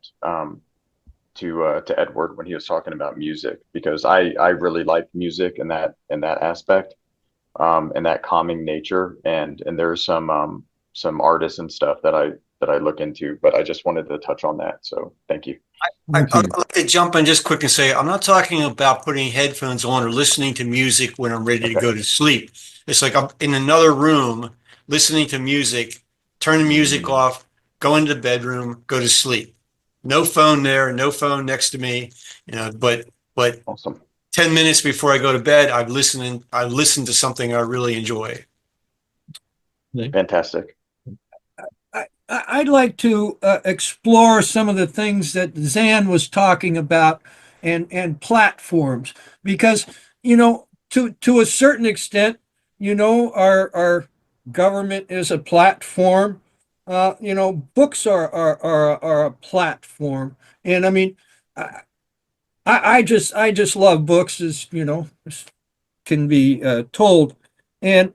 to Edward when he was talking about music, because I really like music in that aspect, and that calming nature, and there's some artists and stuff that I look into, but I just wanted to touch on that. So thank you. I'd like to jump in just quick and say, I'm not talking about putting headphones on or listening to music when I'm ready to go to sleep. It's like I'm in another room listening to music, turn the music off, go into the bedroom, go to sleep. No phone there, no phone next to me, but Awesome. 10 minutes before I go to bed, I listen to something I really enjoy. Fantastic. I'd like to explore some of the things that Zan was talking about, and platforms, because to a certain extent, our government is a platform. Books are a platform, and I mean, I just love books, as can be told, and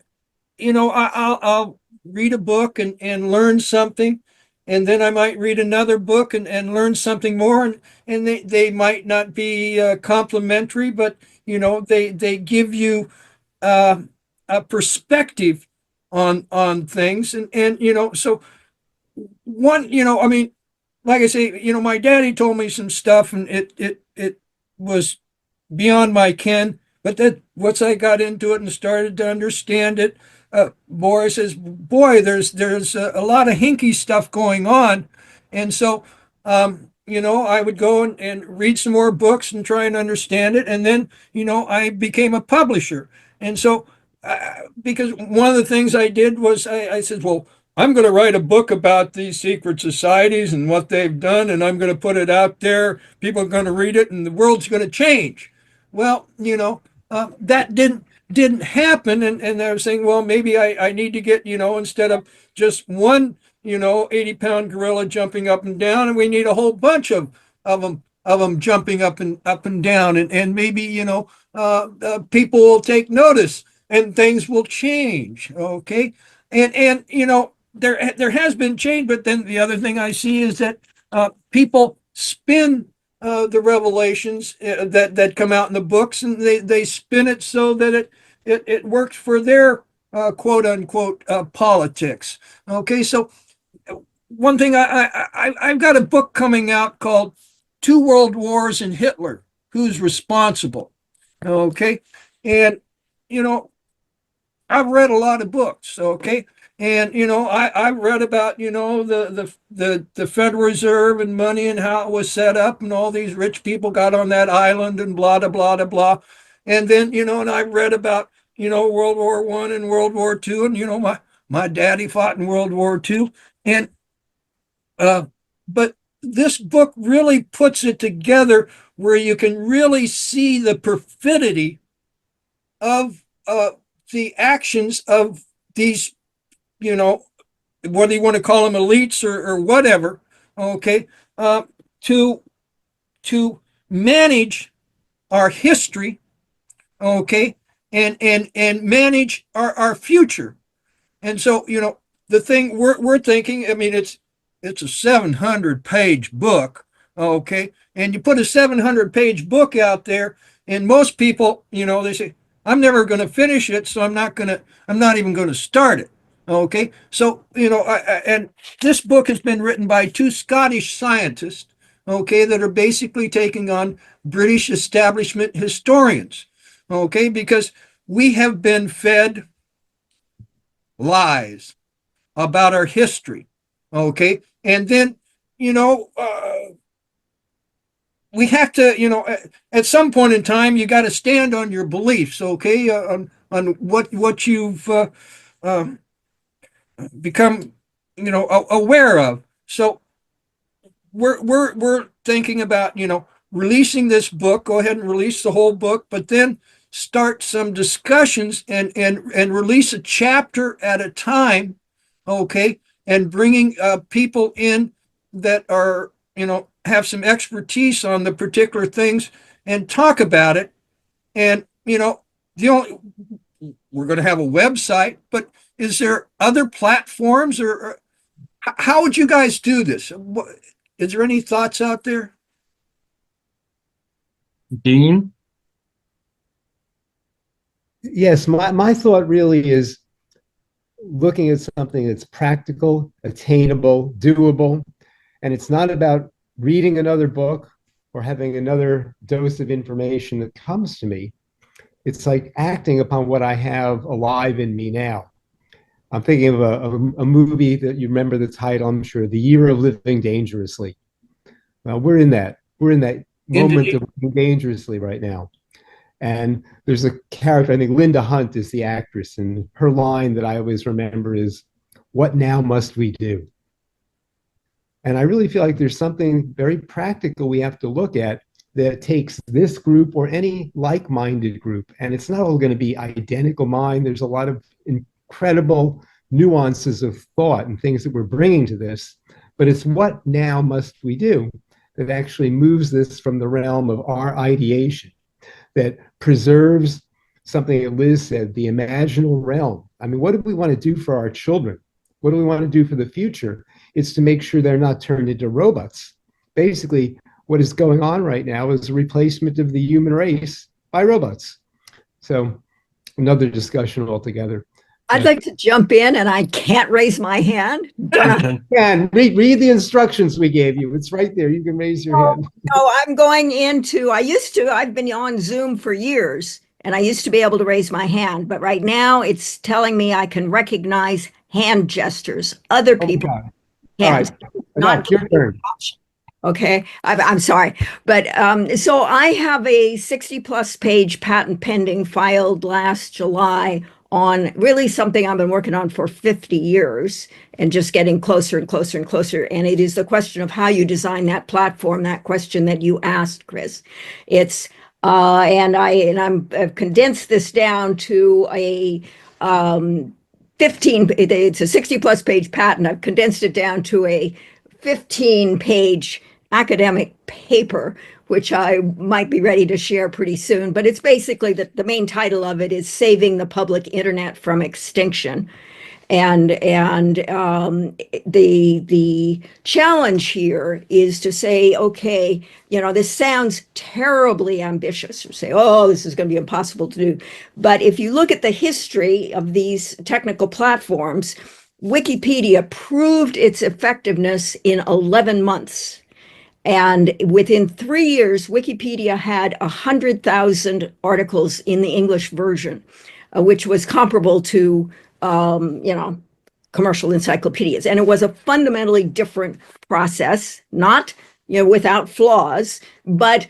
I'll read a book and learn something, and then I might read another book and learn something more, and they might not be complimentary, but they give you a perspective on things, and so one, I mean, like I say, my daddy told me some stuff, and it was beyond my ken, but that once I got into it and started to understand it, Boris says, boy, there's a lot of hinky stuff going on. And so, I would go and read some more books and try and understand it. And then, I became a publisher. And so, because one of the things I did was I said, well, I'm going to write a book about these secret societies and what they've done, and I'm going to put it out there. People are going to read it, and the world's going to change. Well, that didn't happen, and I was saying, well, maybe I need to get, instead of just one, 80-pound gorilla jumping up and down, and we need a whole bunch of them jumping up and down, and maybe people will take notice and things will change. Okay, and there has been change, but then the other thing I see is that people spin the revelations that come out in the books, and they spin it so that it works for their quote unquote politics. Okay, so one thing I've got a book coming out called Two World Wars and Hitler, Who's Responsible? Okay, and I've read a lot of books. Okay, and I've read about the Federal Reserve and money and how it was set up, and all these rich people got on that island and blah blah blah blah blah. And then and I've read about World War I and World War II, and my daddy fought in World War II, and but this book really puts it together where you can really see the perfidy of the actions of these, whether you want to call them elites or whatever, okay, to manage our history, okay, and manage our future. And so, the thing we're thinking, I mean, it's a 700-page book, okay, and you put a 700-page book out there, and most people, they say, I'm never going to finish it, so I'm not even going to start it. Okay, so and this book has been written by two Scottish scientists, okay, that are basically taking on British establishment historians, okay, because we have been fed lies about our history, okay, and then we have to, at some point in time, you got to stand on your beliefs, okay, on what you've become, aware of. So we're thinking about, releasing this book. Go ahead and release the whole book, but then start some discussions and release a chapter at a time, okay, and bringing people in that are, have some expertise on the particular things and talk about it. And, we're going to have a website, but is there other platforms or how would you guys do this? Is there any thoughts out there? Dean? Yes, my thought really is looking at something that's practical, attainable, doable, and it's not about reading another book or having another dose of information that comes to me. It's like acting upon what I have alive in me now. I'm thinking of a movie that you remember the title, I'm sure, The Year of Living Dangerously. Well, we're in that moment of living dangerously right now. And there's a character, I think Linda Hunt is the actress, and her line that I always remember is, "What now must we do?" And I really feel like there's something very practical we have to look at that takes this group or any like-minded group. And it's not all going to be identical mind. There's a lot of incredible nuances of thought and things that we're bringing to this. But it's what now must we do that actually moves this from the realm of our ideation, that preserves something that Liz said, the imaginal realm. I mean, what do we want to do for our children? What do we want to do for the future? It's to make sure they're not turned into robots. Basically, what is going on right now is a replacement of the human race by robots. So another discussion altogether. I'd like to jump in, and I can't raise my hand. And read the instructions we gave you. It's right there. You can raise your hand. No, I'm going into, I've been on Zoom for years, and I used to be able to raise my hand, but right now it's telling me I can recognize hand gestures, other people. All right. Not Your turn. Okay, I'm sorry, but so I have a 60+ page patent pending filed last July on really something I've been working on for 50 years and just getting closer and closer and closer. And it is the question of how you design that platform, that question that you asked, Kris. It's I've condensed this down to a 15, it's a 60+ page patent. I've condensed it down to a 15-page academic paper, which I might be ready to share pretty soon. But it's basically the main title of it is Saving the Public Internet from Extinction. And the challenge here is to say, okay, this sounds terribly ambitious. You say, oh, this is going to be impossible to do. But if you look at the history of these technical platforms, Wikipedia proved its effectiveness in 11 months. And within 3 years, Wikipedia had 100,000 articles in the English version, which was comparable to, commercial encyclopedias. And it was a fundamentally different process, not, without flaws, but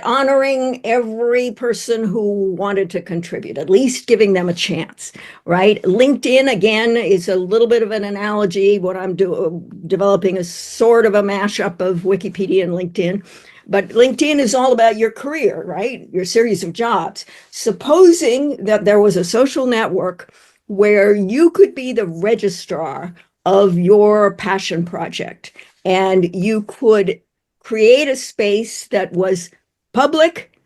honoring every person who wanted to contribute, at least giving them a chance, right? LinkedIn, again, is a little bit of an analogy. What I'm developing is sort of a mashup of Wikipedia and LinkedIn. But LinkedIn is all about your career, right? Your series of jobs. Supposing that there was a social network where you could be the registrar of your passion project, and you could create a space that was public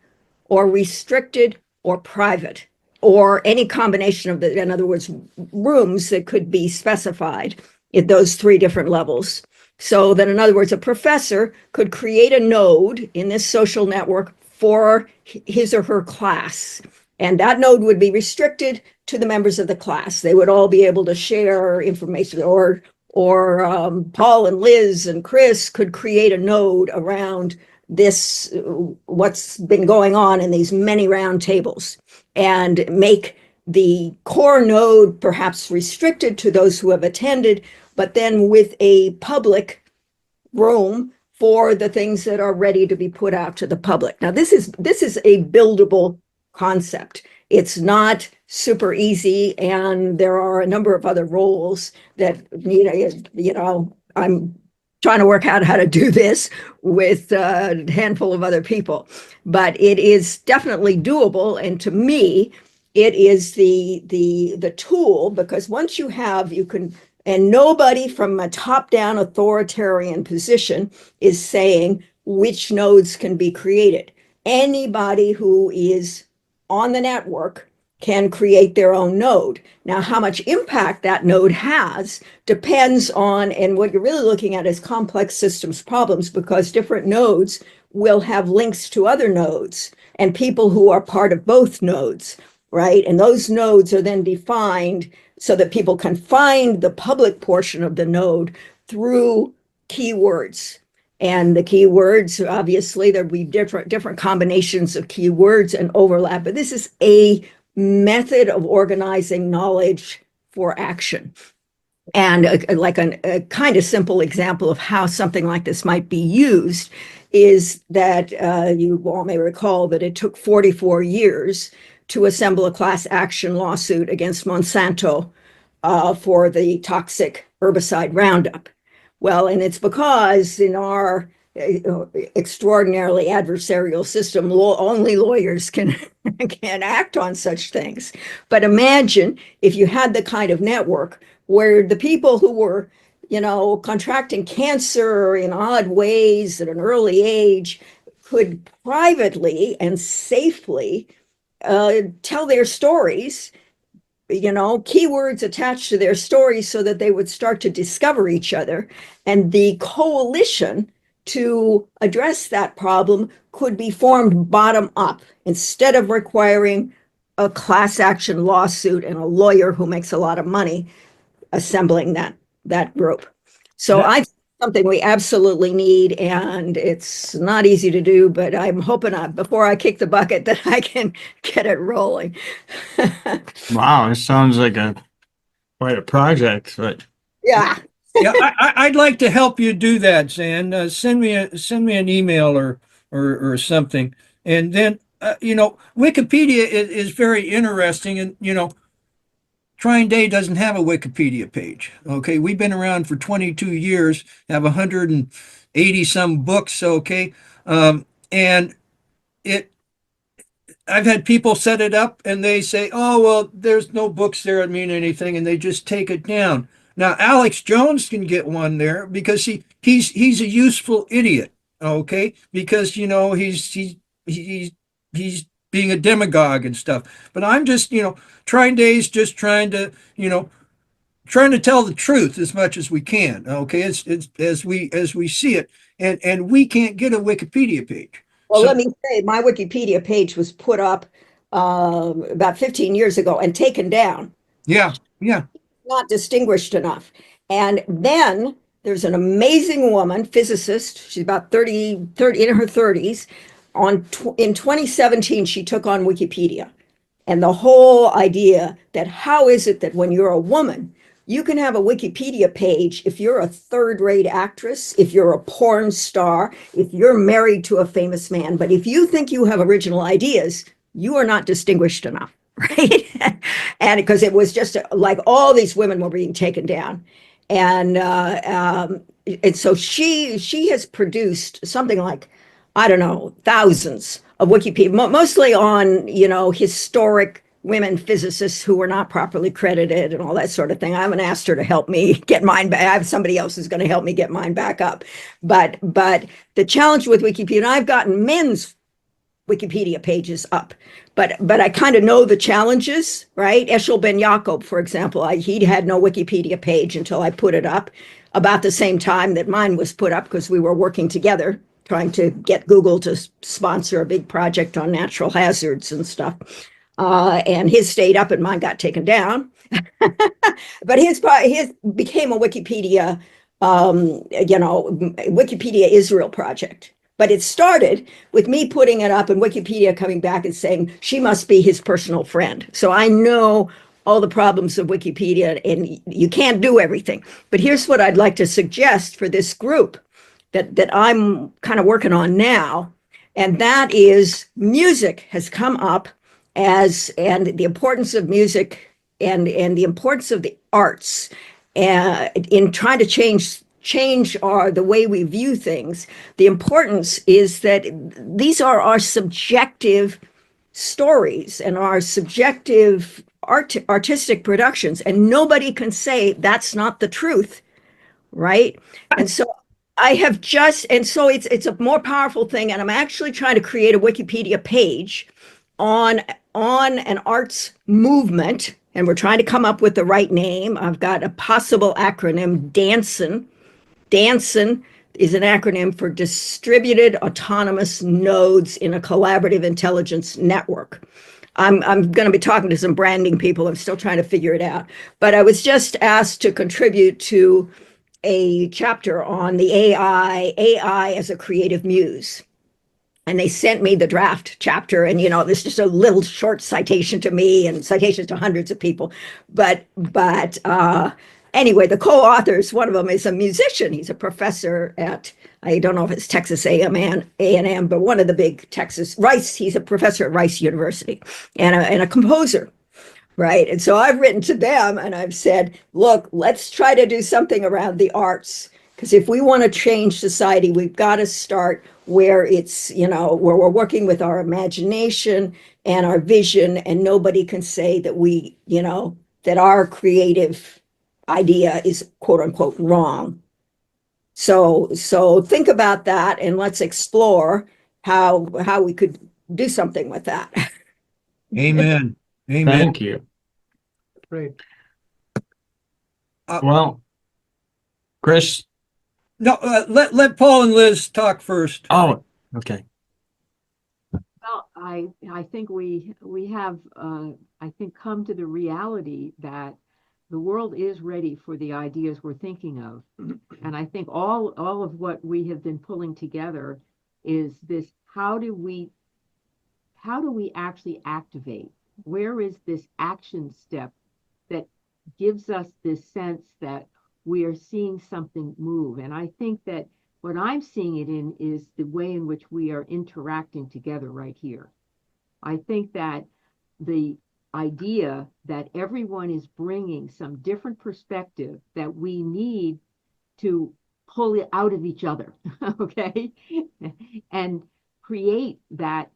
or restricted or private, or any combination of in other words, rooms that could be specified at those 3 different levels. So that, in other words, a professor could create a node in this social network for his or her class. And that node would be restricted to the members of the class. They would all be able to share information, or Paul and Liz and Kris could create a node around this, what's been going on in these many round tables, and make the core node perhaps restricted to those who have attended, but then with a public room for the things that are ready to be put out to the public. Now, this is a buildable concept. It's not super easy, and there are a number of other roles that I'm trying to work out how to do this with a handful of other people, but it is definitely doable. And to me, it is the tool, because once you can, and nobody from a top-down authoritarian position is saying which nodes can be created. Anybody who is on the network can create their own node. Now, how much impact that node has depends on, and what you're really looking at is complex systems problems, because different nodes will have links to other nodes and people who are part of both nodes, right? And those nodes are then defined so that people can find the public portion of the node through keywords. And the keywords, obviously, there'll be different combinations of keywords and overlap, but this is a method of organizing knowledge for action. And a kind of simple example of how something like this might be used is that you all may recall that it took 44 years to assemble a class action lawsuit against Monsanto for the toxic herbicide Roundup. Well, and it's because in our extraordinarily adversarial system, only lawyers can act on such things. But imagine if you had the kind of network where the people who were, contracting cancer in odd ways at an early age could privately and safely tell their stories, keywords attached to their stories, so that they would start to discover each other. And the coalition to address that problem could be formed bottom up, instead of requiring a class action lawsuit and a lawyer who makes a lot of money assembling that group. So I think something we absolutely need, and it's not easy to do, but I'm hoping before I kick the bucket that I can get it rolling. Wow, it sounds like quite a project, but Yeah. Yeah, I'd like to help you do that, Zan. Send me an email or something, and then Wikipedia is very interesting, and TrineDay doesn't have a Wikipedia page. Okay, we've been around for 22 years, have 180 some books. Okay, and it I've had people set it up and they say, oh, well, there's no books there that mean anything, and they just take it down. Now, Alex Jones can get one there because he's a useful idiot, okay? Because, he's being a demagogue and stuff. But I'm just, TrineDay's just trying to tell the truth as much as we can, okay? It's as we see it, and we can't get a Wikipedia page. Well, So, let me say, my Wikipedia page was put up about 15 years ago and taken down, yeah, yeah. not distinguished enough. And then there's an amazing woman, physicist. She's about 30 in her 30s. In 2017, she took on Wikipedia. And the whole idea that how is it that when you're a woman, you can have a Wikipedia page if you're a third-rate actress, if you're a porn star, if you're married to a famous man, but if you think you have original ideas, you are not distinguished enough, right? And because it was just like all these women were being taken down. And so she has produced something like, I don't know, thousands of Wikipedia, mostly on, historic women physicists who were not properly credited and all that sort of thing. I haven't asked her to help me get mine back. I have somebody else who's going to help me get mine back up. But the challenge with Wikipedia, and I've gotten men's Wikipedia pages up, but I kind of know the challenges, right? Eshel Ben Yaakov, for example, he had no Wikipedia page until I put it up about the same time that mine was put up because we were working together trying to get Google to sponsor a big project on natural hazards and stuff. And his stayed up and mine got taken down. But his became a Wikipedia, Wikipedia Israel project. But it started with me putting it up and Wikipedia coming back and saying she must be his personal friend. So I know all the problems of Wikipedia, and you can't do everything. But here's what I'd like to suggest for this group that I'm kind of working on now, and that is music has come up and the importance of music and the importance of the arts in trying to change the way we view things. The importance is that these are our subjective stories and our subjective artistic productions, and nobody can say that's not the truth, right? And so it's a more powerful thing, and I'm actually trying to create a Wikipedia page on an arts movement, and we're trying to come up with the right name. I've got a possible acronym, DANSON. DANSON is an acronym for Distributed Autonomous Nodes in a Collaborative Intelligence Network. I'm going to be talking to some branding people. I'm still trying to figure it out. But I was just asked to contribute to a chapter on the AI as a creative muse. And they sent me the draft chapter, and there's just a little short citation to me and citations to hundreds of people. But anyway, the co-authors, one of them is a musician. He's a professor at, I don't know if it's Texas A&M, but one of the big Texas Rice. He's a professor at Rice University and a composer. Right. And so I've written to them and I've said, look, let's try to do something around the arts. Because if we want to change society, we've got to start where it's, where we're working with our imagination and our vision, and nobody can say that that our creative idea is quote unquote wrong. So think about that and let's explore how we could do something with that. Amen. Amen. Thank you. Great. Well, Kris. No, let Paul and Liz talk first. Oh, okay. Well, I think we have I think come to the reality that the world is ready for the ideas we're thinking of, and I think all of what we have been pulling together is this: how do we actually activate? Where is this action step that gives us this sense that we are seeing something move. And I think that what I'm seeing it in is the way in which we are interacting together right here. I think that the idea that everyone is bringing some different perspective that we need to pull it out of each other, okay, and create that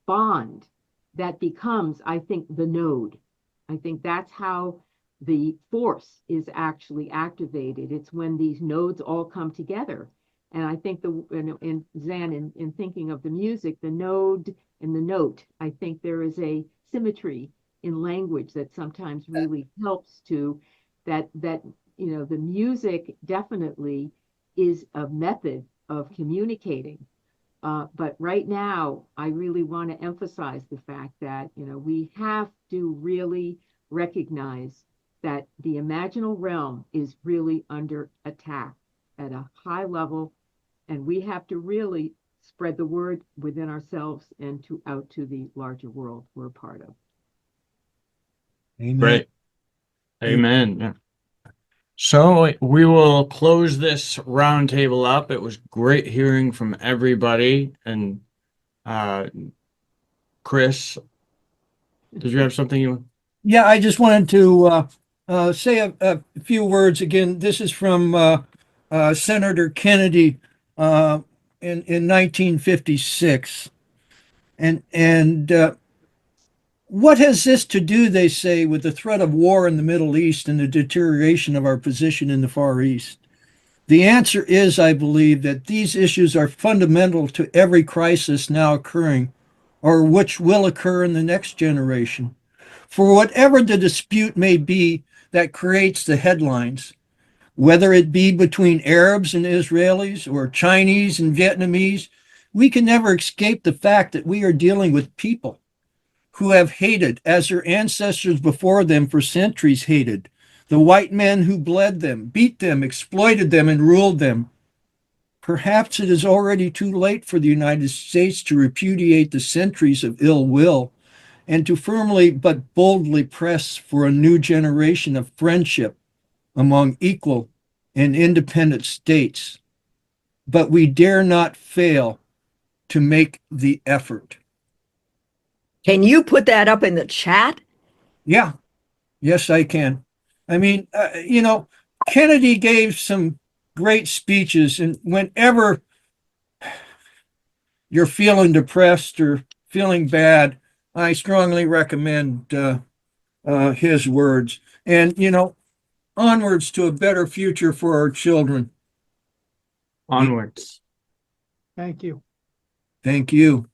bond that becomes, I think, the node. I think that's how the force is actually activated. It's when these nodes all come together. And I think in Zan, in thinking of the music, the node and the note, I think there is a symmetry in language that sometimes really helps to that the music definitely is a method of communicating. But right now, I really want to emphasize the fact that, we have to really recognize that the imaginal realm is really under attack at a high level, and we have to really spread the word within ourselves and out to the larger world we're a part of. Amen. Great. Amen. Yeah. So we will close this roundtable up. It was great hearing from everybody. And Kris, did you have something you? Yeah, I just wanted to say a few words again. This is from Senator Kennedy in 1956. And what has this to do, they say, with the threat of war in the Middle East and the deterioration of our position in the Far East? The answer is, I believe, that these issues are fundamental to every crisis now occurring, or which will occur in the next generation. For whatever the dispute may be that creates the headlines, whether it be between Arabs and Israelis or Chinese and Vietnamese, we can never escape the fact that we are dealing with people who have hated, as their ancestors before them for centuries hated, the white men who bled them, beat them, exploited them, and ruled them. Perhaps it is already too late for the United States to repudiate the centuries of ill will and to firmly but boldly press for a new generation of friendship among equal and independent states. But we dare not fail to make the effort. Can you put that up in the chat? Yeah, yes, I can. I mean, Kennedy gave some great speeches, and whenever you're feeling depressed or feeling bad, I strongly recommend his words. And, onwards to a better future for our children. Onwards. Thank you. Thank you.